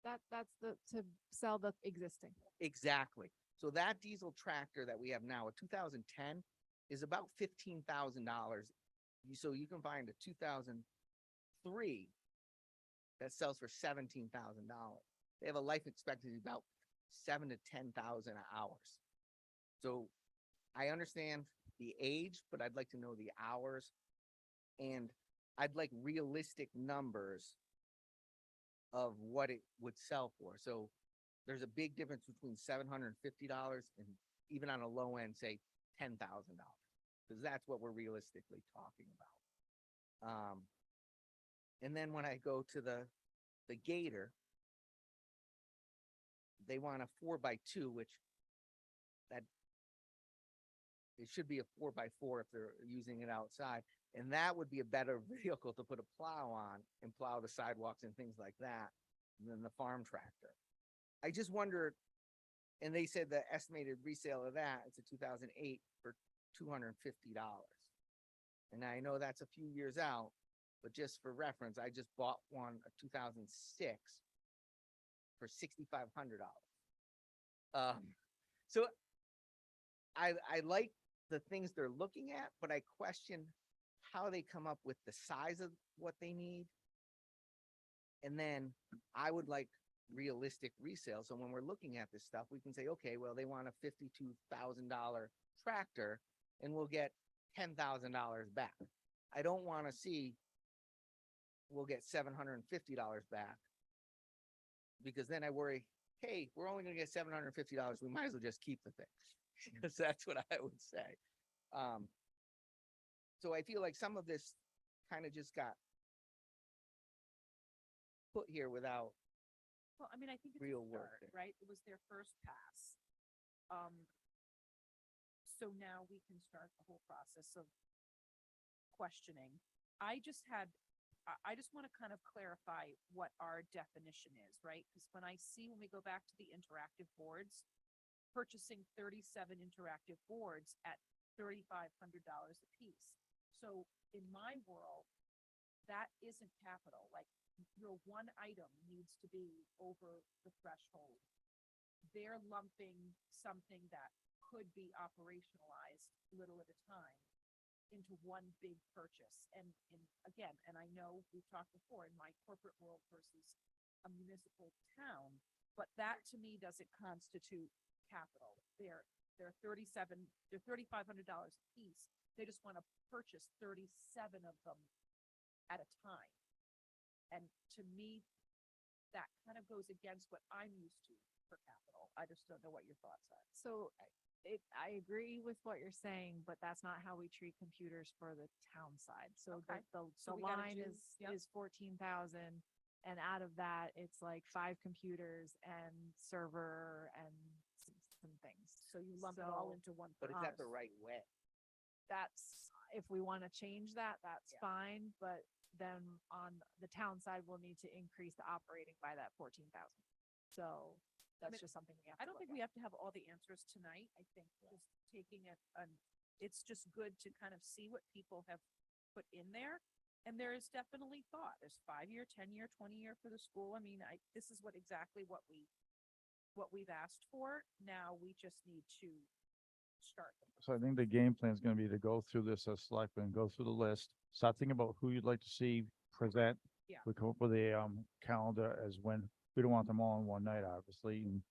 That's to sell the existing. Exactly. So that diesel tractor that we have now, a 2010, is about $15,000. So you can find a 2003 that sells for $17,000. They have a life expectancy about 7,000 to 10,000 hours. So I understand the age, but I'd like to know the hours, and I'd like realistic numbers of what it would sell for. So there's a big difference between $750 and even on a low end, say $10,000, because that's what we're realistically talking about. And then when I go to the Gator, they want a 4x2, which that it should be a 4x4 if they're using it outside. And that would be a better vehicle to put a plow on and plow the sidewalks and things like that than the farm tractor. I just wonder, and they said the estimated resale of that, it's a 2008 for $250. And I know that's a few years out, but just for reference, I just bought one, a 2006 for $6,500. So I like the things they're looking at, but I question how they come up with the size of what they need. And then I would like realistic resale. So when we're looking at this stuff, we can say, okay, well, they want a $52,000 tractor and we'll get $10,000 back. I don't want to see we'll get $750 back Because then I worry, hey, we're only gonna get $750. We might as well just keep the thing. Because that's what I would say. So I feel like some of this kind of just got put here without, Well, I mean, I think it's a Real work start, there. right? It was their first pass. So now we can start the whole process of questioning. I just had, I just want to kind of clarify what our definition is, right? Because when we go back to the interactive boards, purchasing 37 interactive boards at $3,500 a piece. So in my world, that isn't capital, like your one item needs to be over the threshold. They're lumping something that could be operationalized little at a time into one big purchase. And again, and I know we've talked before in my corporate world versus a municipal town, but that to me doesn't constitute capital. They're $3,500 a piece. They just want to purchase 37 of them at a time. And to me, that kind of goes against what I'm used to for capital. I just don't know what your thoughts are. So I agree with what you're saying, but that's not how we treat computers for the town side. So Okay. So the we gotta line do- yep. is 14,000. And out of that, it's like 5 computers and server and some things. So you lump it all So into one. but is purchase. that the right way? That's, if we want to change that, that's Yeah. fine, but then on the town side, we'll need to increase the operating by that 14,000. So that's mean, just something we have I to don't look think at. we have to have all the answers tonight. I think just taking it, it's just good to kind of see what people have put in there. And there is definitely thought. There's 5-year, 10-year, 20-year for the school. I mean, this is exactly what we've asked for. Now we just need to start. So I think the game plan is gonna be to go through this as selectmen, go through the list, start thinking about who you'd like to see present. Yeah. We come up with a, calendar as when, we don't want them all in one night, obviously, and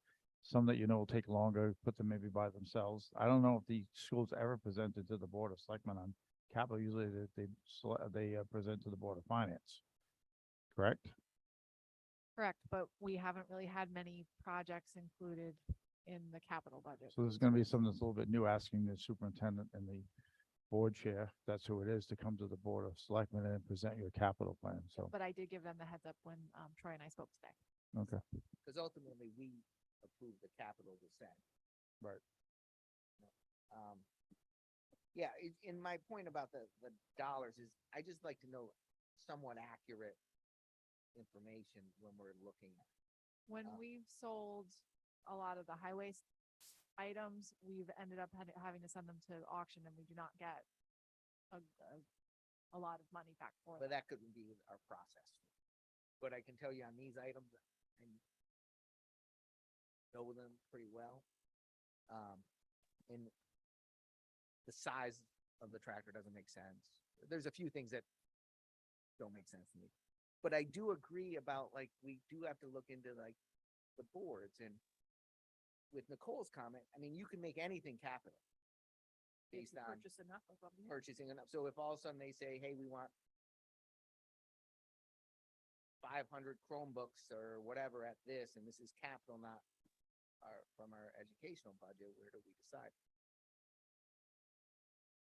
some that will take longer, put them maybe by themselves. I don't know if the schools ever presented to the Board of Selectmen on capital. Usually they present to the Board of Finance. Correct? Correct, but we haven't really had many projects included in the capital budget. So there's gonna be something that's a little bit new, asking the superintendent and the board chair, that's who it is, to come to the Board of Selectmen and present your capital plan, so, But I did give them the heads up when Troy and I spoke today. okay. Because ultimately, we approve the capital to send. Right. Yeah, in my point about the dollars is, I just like to know somewhat accurate information when we're looking at. When we've sold a lot of the items, we've ended up having to send them to auction and we do not get a lot of money back for But them. that couldn't be our process. But I can tell you on these items, I know them pretty well. And the size of the tractor doesn't make sense. There's a few things that don't make sense to me. But I do agree about, like, we do have to look into like the boards, and with Nicole's comment, I mean, you can make anything capital If based you on purchase enough of them. yeah. purchasing enough. So if all of a sudden they say, hey, we want 500 Chromebooks or whatever at this, and this is capital, not from our educational budget, where do we decide?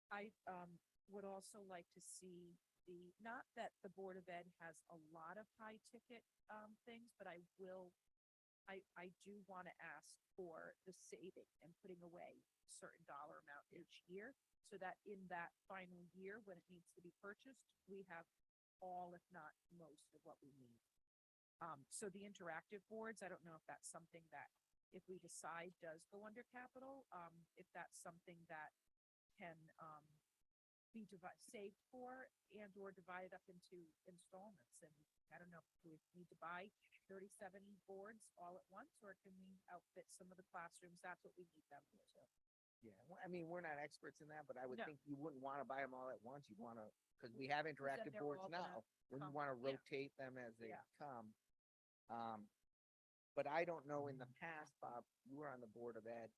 I would also like to see not that the Board of Ed has a lot of high ticket things, but I do want to ask for the saving and putting away a certain dollar amount each year, so that in that final year, when it needs to be purchased, we have all, if not most, of what we need. So the interactive boards, I don't know if that's something that, if we decide does go under capital, if that's something that can be saved for and or divided up into installments. And I don't know, do we need to buy 37 boards all at once, or can we outfit some of the classrooms? That's what we need them for. Yeah, well, I mean, we're not experts in that, but I would No. think you wouldn't want to buy them all at once. You'd want to, because we have interactive they're boards all gonna now. When you come, want to yeah. rotate them as they Yeah. come. But I don't know, in the past, Bob, you were on the Board of Ed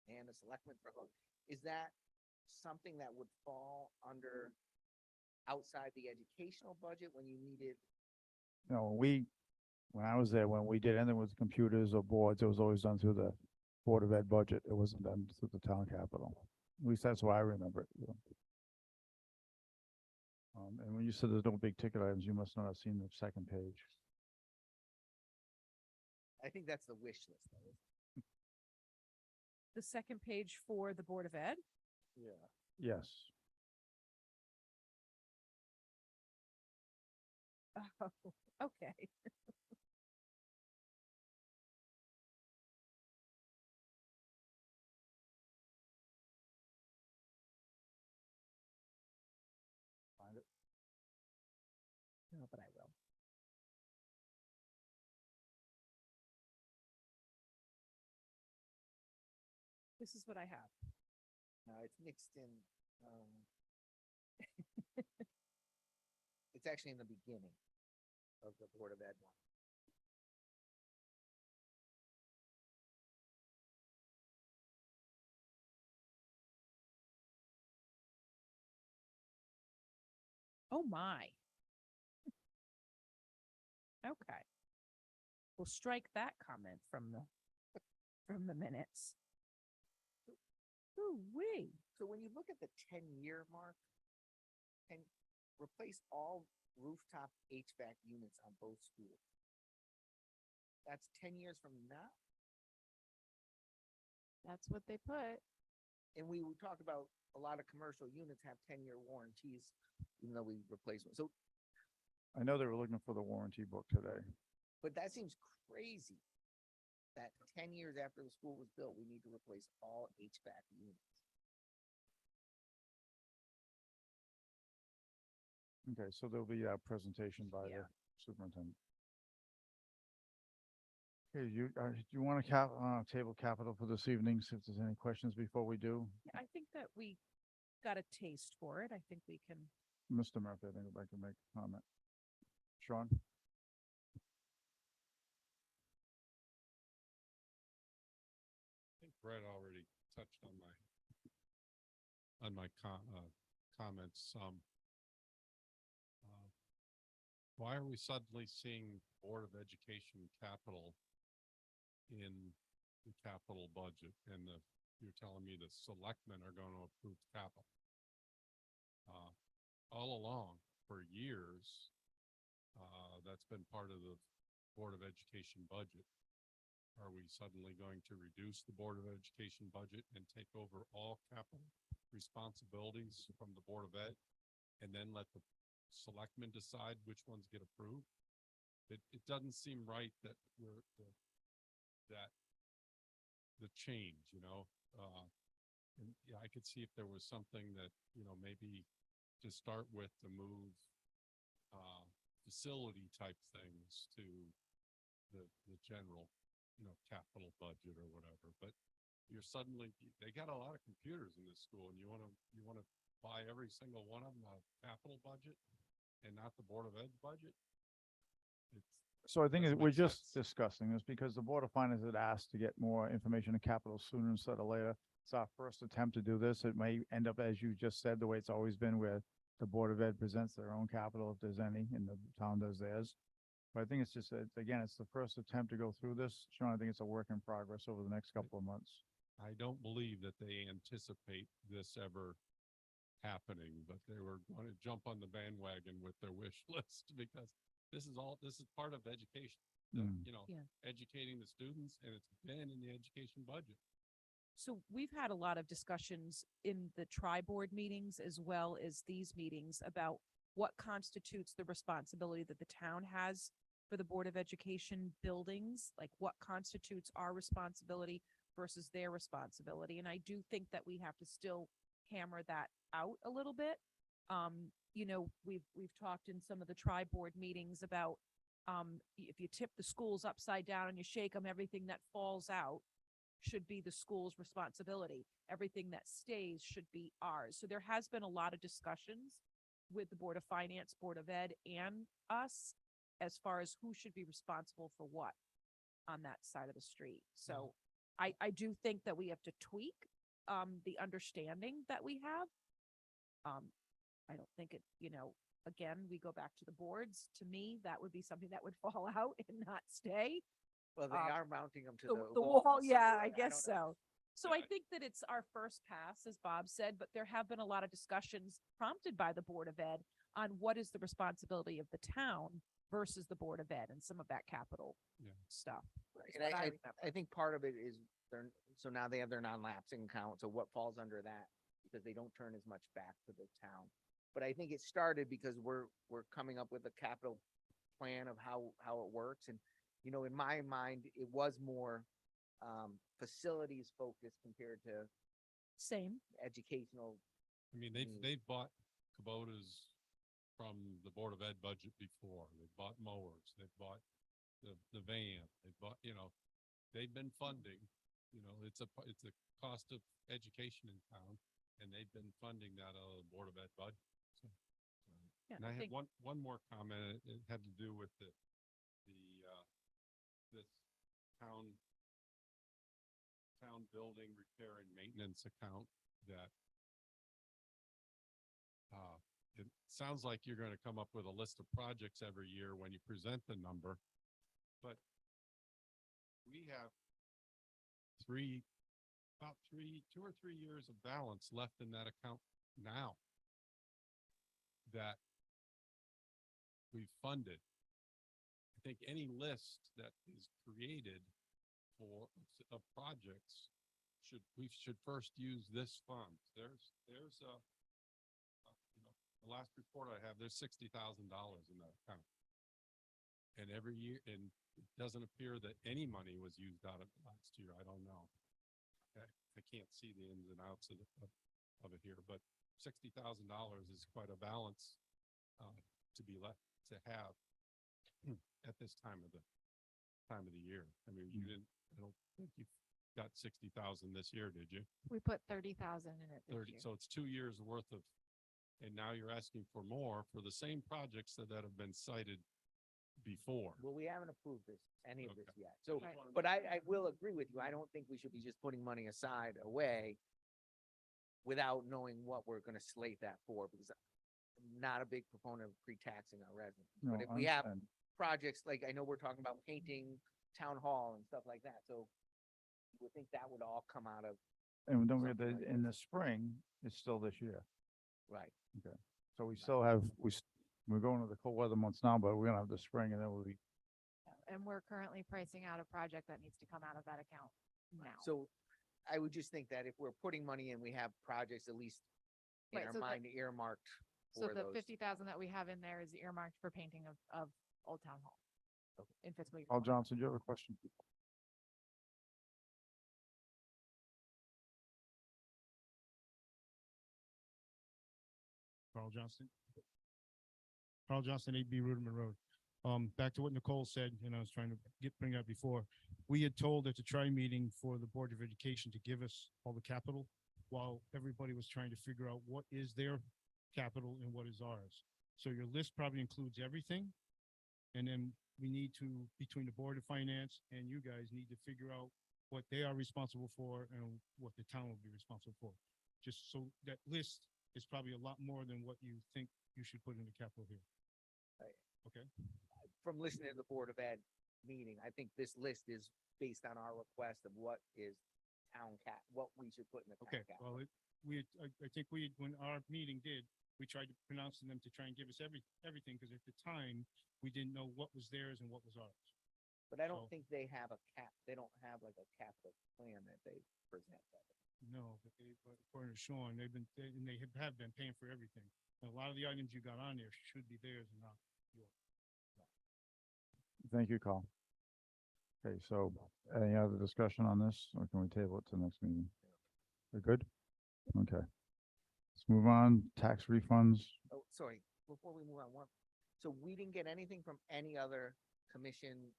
and the Selectmen for, is that something that would fall under outside the educational budget when you needed? No, when I was there, when we did anything with computers or boards, it was always done through the Board of Ed budget. It wasn't done through the town capital. At least that's why I remember it. And when you said there's no big ticket items, you must not have seen the second page. I think that's the wish list. Though, isn't The second page for the Board of Ed. it? Yeah. Yes. Oh, okay. Find it. No, but I will. This is what I have. No, it's mixed in. It's actually in the beginning of the Board of Ed one. Oh, my. Okay. We'll strike that comment from the minutes. Ooh-wee. So when you look at the 10-year mark, and replace all rooftop HVAC units on both schools. That's 10 years from now. That's what they put. And we would talk about a lot of commercial units have 10-year warranties, even though we replace them. So, I know they were looking for the warranty book today. but that seems crazy. That 10 years after the school was built, we need to replace all HVAC units. Okay, so there'll be a presentation by Yeah. the superintendent. Okay, do you want to table capital for this evening, see if there's any questions before we do? Yeah, I think that we got a taste for it. I think we can. Mr. Murphy, I think I'd like to make a comment. Sean? I think Brett already touched on my comments. Why are we suddenly seeing Board of Education capital in the capital budget, and you're telling me the selectmen are going to approve capital? All along, for years, that's been part of the Board of Education budget. Are we suddenly going to reduce the Board of Education budget and take over all capital responsibilities from the Board of Ed, and then let the selectmen decide which ones get approved? It doesn't seem right that the change, and yeah, I could see if there was something that, maybe to start with, to move facility type things to the general, capital budget or whatever. But they got a lot of computers in this school, and you want to buy every single one of them out of capital budget and not the Board of Ed's budget? So I think Doesn't we're make just sense. discussing this because the Board of Finance had asked to get more information on capital sooner instead of later. It's our first attempt to do this. It may end up, as you just said, the way it's always been, where the Board of Ed presents their own capital if there's any, and the town does theirs. But I think it's just, again, it's the first attempt to go through this. Sean, I think it's a work in progress over the next couple of months. I don't believe that they anticipate this ever happening, but they were going to jump on the bandwagon with their wish list, because this is part of education, Mm. Yeah. educating the students, and it's been in the education budget. So we've had a lot of discussions in the tri-board meetings as well as these meetings about what constitutes the responsibility that the town has for the Board of Education buildings, like what constitutes our responsibility versus their responsibility. And I do think that we have to still hammer that out a little bit. We've talked in some of the tri-board meetings about if you tip the schools upside down and you shake them, everything that falls out should be the school's responsibility. Everything that stays should be ours. So there has been a lot of discussions with the Board of Finance, Board of Ed, and us as far as who should be responsible for what on that side of the street. So I do think that we have to tweak the understanding that we have. I don't think it, again, we go back to the boards. To me, that would be something that would fall out and not stay. Well, they Um, are mounting them to The wall, walls, yeah, so I guess don't know. so. So I think that it's our first pass, as Bob said, but there have been a lot of discussions prompted by the Board of Ed on what is the responsibility of the town versus the Board of Ed and some of that capital Yeah. stuff. is And what I remember. think part of it is so now they have their non-lapsing account, so what falls under that? Because they don't turn as much back to the town. But I think it started because we're coming up with a capital plan of how it works. And, you know, in my mind, it was more facilities focused compared to Same. educational. I mean, they've bought Kubotas from the Board of Ed budget before. They've bought mowers, they've bought the van, they've bought, you know, they've been funding, you know, it's a cost of education in town, and they've been funding that out of the Board of Ed budget. So, Yeah, and I had think- one more comment. It had to do with this town building repair and maintenance account that it sounds like you're going to come up with a list of projects every year when you present the number, but we have 2 or 3 years of balance left in that account now that we've funded. I think any list that is created of projects we should first use this fund. There's you know, the last report I have, there's $60,000 in that account. And every year, and it doesn't appear that any money was used out of it last year. I don't know. I can't see the ins and outs of it here, but $60,000 is quite a balance to be left to have at this time of the year. I mean, I don't think you got 60,000 this year, did you? We put 30,000 in it this 30, year. so it's 2 years worth of, and now you're asking for more for the same projects that have been cited before. Well, we haven't approved any of this Okay. yet. So, Right. but I will agree with you. I don't think we should be just putting money aside away without knowing what we're gonna slate that for, because I'm not a big proponent of pre-taxing our residents. No, But if I we have understand. projects, like I know we're talking about painting town hall and stuff like that, so you would think that would all come out of, And don't forget something that like in the spring, it's still this year. right. So we still have, we're going to the cold weather months now, but we're gonna have the spring and then we'll be, And we're currently pricing out a project that needs to come out of that account now. So I would just think that if we're putting money in, we have projects at least in Right, our so the- mind earmarked So for the those. 50,000 that we have in there is earmarked for painting of Old Town Hall. In fiscal year. Paul 20. Johnson, do you have a question? Carl Johnston. Carl Johnston, 8B Ruderman Road. Back to what Nicole said, and I was trying to bring up before. We had told at the tri-meeting for the Board of Education to give us all the capital while everybody was trying to figure out what is their capital and what is ours. So your list probably includes everything. And then we need to, between the Board of Finance and you guys, need to figure out what they are responsible for and what the town will be responsible for. Just so that list is probably a lot more than what you think you should put in the capital here. Right. Okay, From listening to the Board of Ed meeting, I think this list is based on our request of what is what we should put in the okay, town well, capital. I think when our meeting did, we tried to pronounce to them to try and give us everything, because at the time, we didn't know what was theirs and what was ours. But I don't so- think they have they don't have like a capital plan that they present. No, but according to Sean, they have been paying for everything. And a lot of the items you got on there should be theirs and not yours. Thank you, Carl. Okay, so any other discussion on this, or can we table it to the next meeting? We're good? Okay. Let's move on. Tax refunds. Oh, sorry, before we move on, so we didn't get anything from any other commission.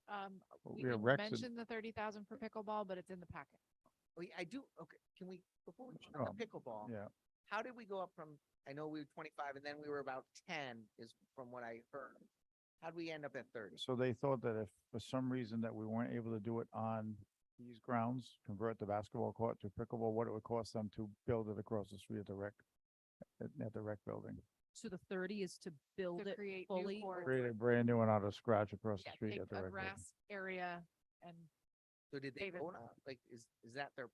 Well, We we have didn't Rex and- mention the 30,000 for pickleball, but it's in the packet. Oh, yeah, I do, okay, can we, before we, Sure. on the pickleball, Yeah, how did we go up from, I know we were 25 and then we were about 10 is from what I heard. How'd we end up at 30? so they thought that if for some reason that we weren't able to do it on these grounds, convert the basketball court to pickleball, what it would cost them to build it across the street at the rec building. So the 30 is to build To it create fully? new courts. Create a brand new one out of scratch across the Yeah, street take at the a rec building. grass area and So did they David. vote on, like, is that their,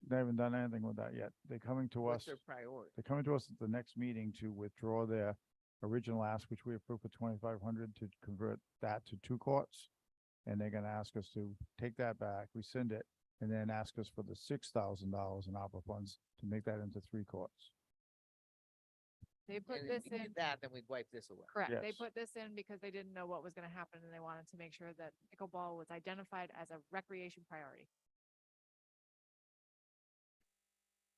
They haven't done anything with that yet. They're coming to what's us, their priority? they're coming to us at the next meeting to withdraw their original ask, which we approved for 2,500 to convert that to 2 courts. And they're gonna ask us to take that back, rescind it, and then ask us for the $6,000 in ARPA funds to make that into 3 courts. they put And if this we in. did that, then we'd wipe this away. Correct. They Yes. put this in because they didn't know what was gonna happen and they wanted to make sure that pickleball was identified as a recreation priority.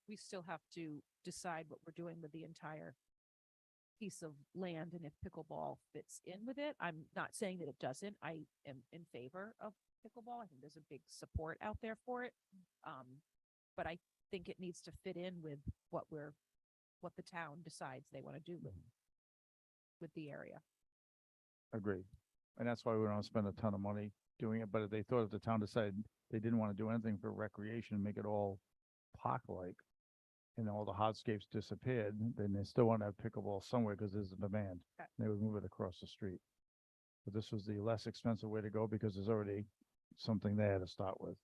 We still have to decide what we're doing with the entire piece of land and if pickleball fits in with it. I'm not saying that it doesn't. I am in favor of pickleball. I think there's a big support out there for it. But I think it needs to fit in with what the town decides they want to do with the area. Agreed. And that's why we don't spend a ton of money doing it, but if they thought if the town decided they didn't want to do anything for recreation, make it all park-like, and all the hardscapes disappeared, then they still want to have pickleball somewhere because there's a demand. Okay. They would move it across the street. But this was the less expensive way to go because there's already something there to start with.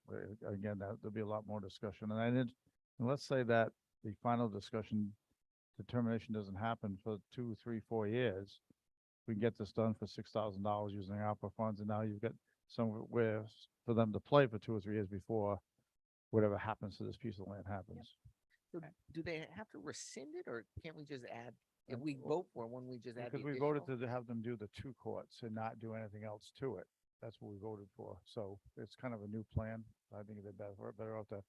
But again, there'll be a lot more discussion, and let's say that the final discussion determination doesn't happen for 2, 3, 4 years. We can get this done for $6,000 using ARPA funds, and now you've got somewhere for them to play for 2 or 3 years before whatever happens to this piece of land happens. So Okay. do they have to rescind it, or can't we just add, if we vote for one, we just add the Because we voted additional? to have them do the 2 courts and not do anything else to it. That's what we voted for. So it's kind of a new plan. I think they're better off to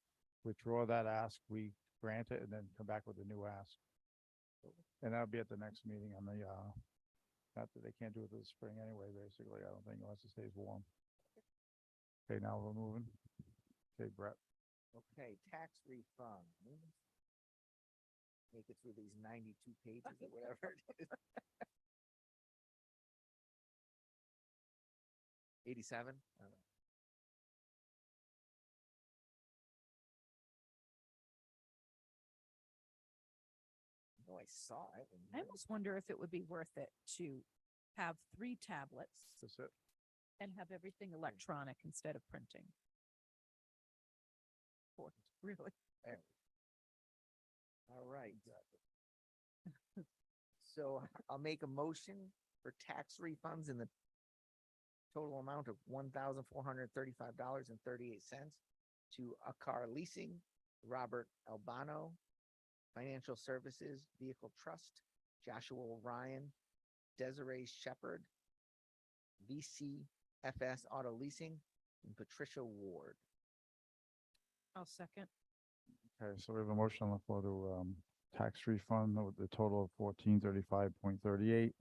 withdraw that ask, we grant it, and then come back with a new ask. And that'll be at the next meeting on the, not that they can't do it this spring anyway, basically, I don't think, unless it stays warm. Okay, now we're moving. Okay, Brett. Okay, tax refund. Make it through these 92 pages or whatever it is. 87? I don't know. No, I saw it. and I almost wonder if it would be worth it to have 3 tablets That's it. and have everything electronic instead of printing. Really? All right. So I'll make a motion for tax refunds in the total amount of $1,435.38 to Akar Leasing, Robert Albano, Financial Services Vehicle Trust, Joshua Ryan, Desiree Shepherd, VCFS Auto Leasing, and Patricia Ward. I'll second. Okay, so we have a motion on the floor to, tax refund with the total of 1435.38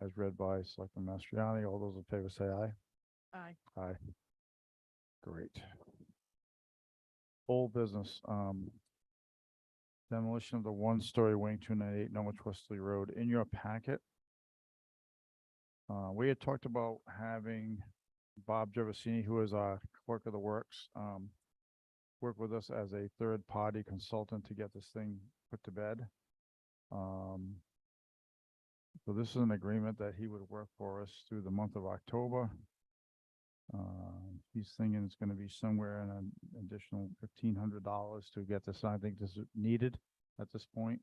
as read by Selectman Mastriani. All those in favor say aye. Aye. Aye. Great. Old business, demolition of the 1-story wing 298 Norwich Wesley Road. In your packet, we had talked about having Bob Gervasini, who is our clerk of the works, work with us as a third-party consultant to get this thing put to bed. So this is an agreement that he would work for us through the month of October. He's thinking it's gonna be somewhere in an additional $1,500 to get this. I think this is needed at this point.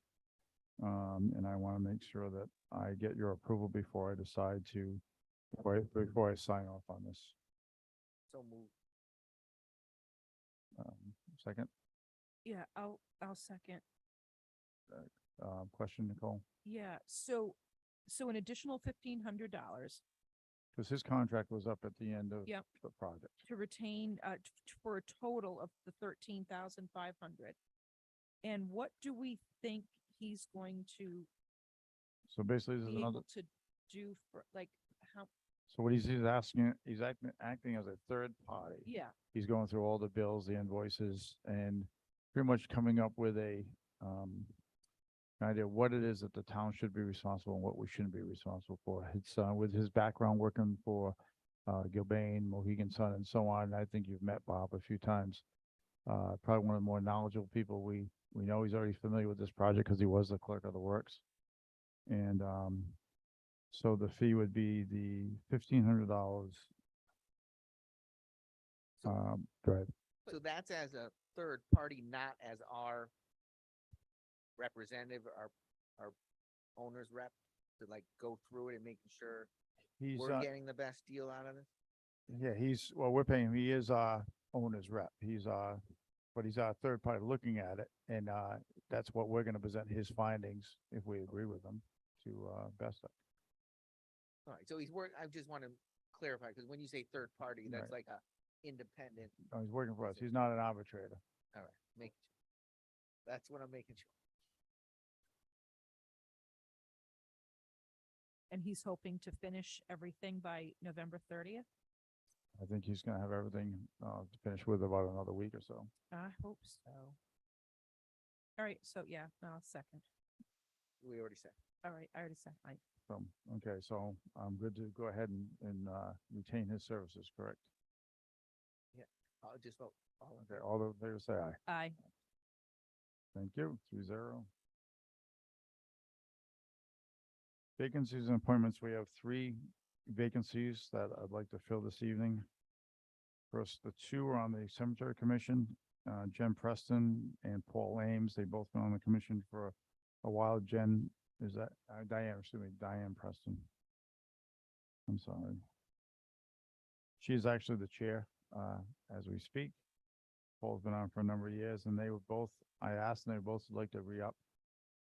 And I wanna make sure that I get your approval before I decide to, before I sign off on this. So move. Second, Yeah, I'll second. question, Nicole? Yeah, so an additional $1,500 Because his contract was up at the end of Yep. the project. to retain, for a total of the 13,500. And what do we think he's going to So basically, this is be another, able to do for, like, how, so what he's asking, he's acting as a third party. yeah, He's going through all the bills, the invoices, and pretty much coming up with a, idea of what it is that the town should be responsible and what we shouldn't be responsible for. It's, with his background working for, Gilbane, Mohegan Sun, and so on. I think you've met Bob a few times. Probably one of the more knowledgeable people. We know he's already familiar with this project because he was the clerk of the works. And, so the fee would be the $1,500. Go ahead. So that's as a third party, not as our representative, our owner's rep, to like go through it and making sure He's, we're getting the best deal out of this? yeah, well, we're paying him. He is our owner's rep. But he's our third party looking at it. And, that's what we're gonna present his findings, if we agree with them, to, Besta. All right, so I just want to clarify, because when you say third party, that's Right. like a independent, Oh, he's working for us. He's not an arbitrator. all right, making sure. That's what I'm making sure. And he's hoping to finish everything by November 30th? I think he's gonna have everything, to finish with about another week or so. I hope so. All right, so yeah, I'll second. We already said. All right, I already said, So, okay, so I'm good to go ahead and retain his services, correct? I'll just vote. All in Okay, favor? all those in favor say aye. aye. Thank you, 3-0. Vacancies and appointments, we have 3 vacancies that I'd like to fill this evening. First, the 2 are on the Cemetery Commission, Jen Preston and Paul Ames. They've both been on the commission for a while. Jen, is that, Diane Preston. I'm sorry. She is actually the chair, as we speak. Paul's been on for a number of years, and they were both, I asked, and they both would like to re-up,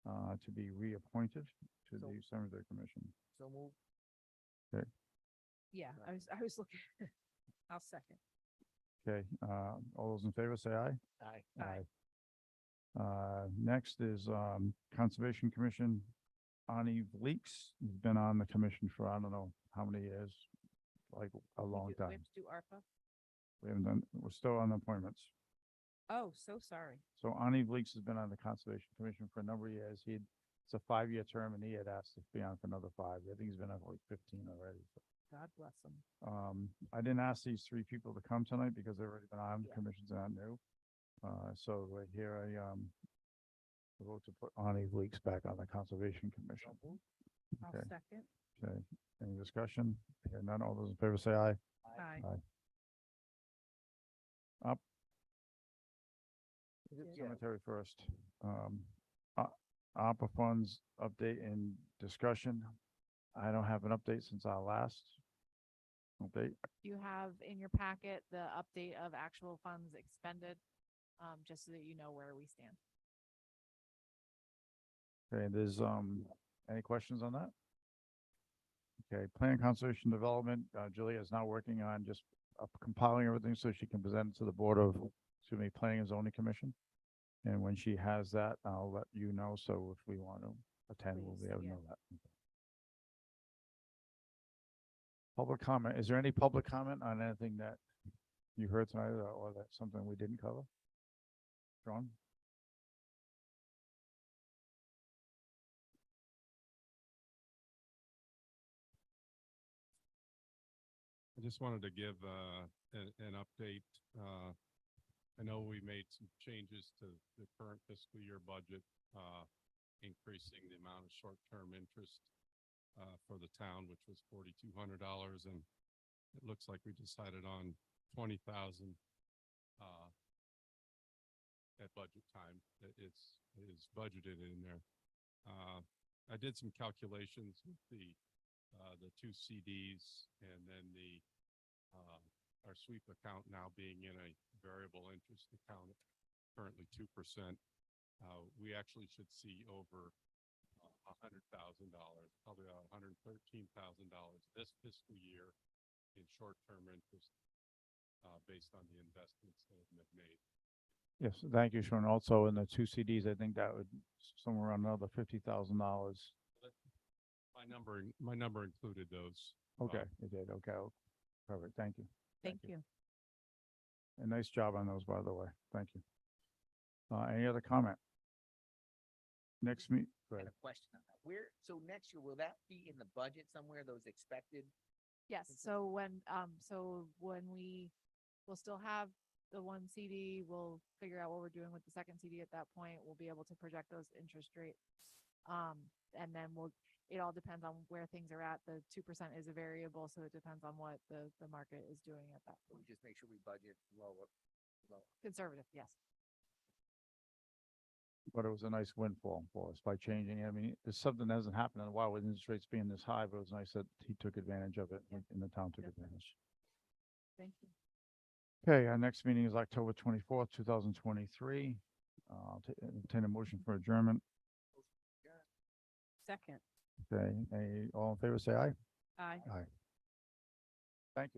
to be reappointed to So- the Cemetery Commission. So move. Yeah, I was looking, I'll second. Okay, all those in favor say aye. Aye. Aye. Next is, Conservation Commission. Ani Vleeks has been on the commission for, I don't know how many years, like a long We time. have to do ARPA? We're still on appointments. Oh, so sorry. So Ani Vleeks has been on the Conservation Commission for a number of years. It's a 5-year term and he had asked to be on for another 5. I think he's been on for like 15 already. God bless him. I didn't ask these 3 people to come tonight because they've already been on Yeah. commissions, they're not new. So right here, I vote to put Ani Vleeks back on the Conservation Commission. I'll Okay. second. Okay, any discussion? Hearing none, all those in favor say aye. Aye. Up, Yeah. cemetery first. ARPA funds update and discussion. I don't have an update since our last update. You have in your packet the update of actual funds expended, just so that you know where we stand. Okay, there's, any questions on that? Okay, plan conservation development, Julia is now working on just compiling everything so she can present it to the Board of, Planning and Zoning Commission. And when she has that, I'll let you know, so if we want to attend, we'll be Please, able to yeah. know that. Public comment, is there any public comment on anything that you heard tonight, or that's something we didn't cover? John? I just wanted to give an update. I know we made some changes to the current fiscal year budget, increasing the amount of short-term interest for the town, which was $4,200, and it looks like we decided on 20,000 at budget time. That is budgeted in there. I did some calculations with the 2 CDs and then our sweep account now being in a variable interest account, currently 2%. We actually should see over $100,000, probably about $113,000 this fiscal year in short-term interest, based on the investments that have been made. Yes, thank you, Sean. Also, in the 2 CDs, I think that would somewhere around another $50,000. My number included those. Okay, it did. Okay, perfect. Thank you. Thank you. A nice job on those, by the way. Thank you. Any other comment? Next meet, go I ahead. had a question on that. So next year, will that be in the budget somewhere, those expected? Yes, so when we will still have the one CD, we'll figure out what we're doing with the second CD at that point. We'll be able to project those interest rates. And then it all depends on where things are at. The 2% is a variable, so it depends on what the market is doing at that We point. just make sure we budget lower. Conservative, yes. But it was a nice windfall for us by changing. I mean, it's something that hasn't happened in a while with interest rates being this high, but it was nice that he took advantage of it and the town took advantage. Thank you. Okay, our next meeting is October 24th, 2023. I'll entertain a motion for adjournment. Second. Okay, all in favor, say aye. Aye. Aye.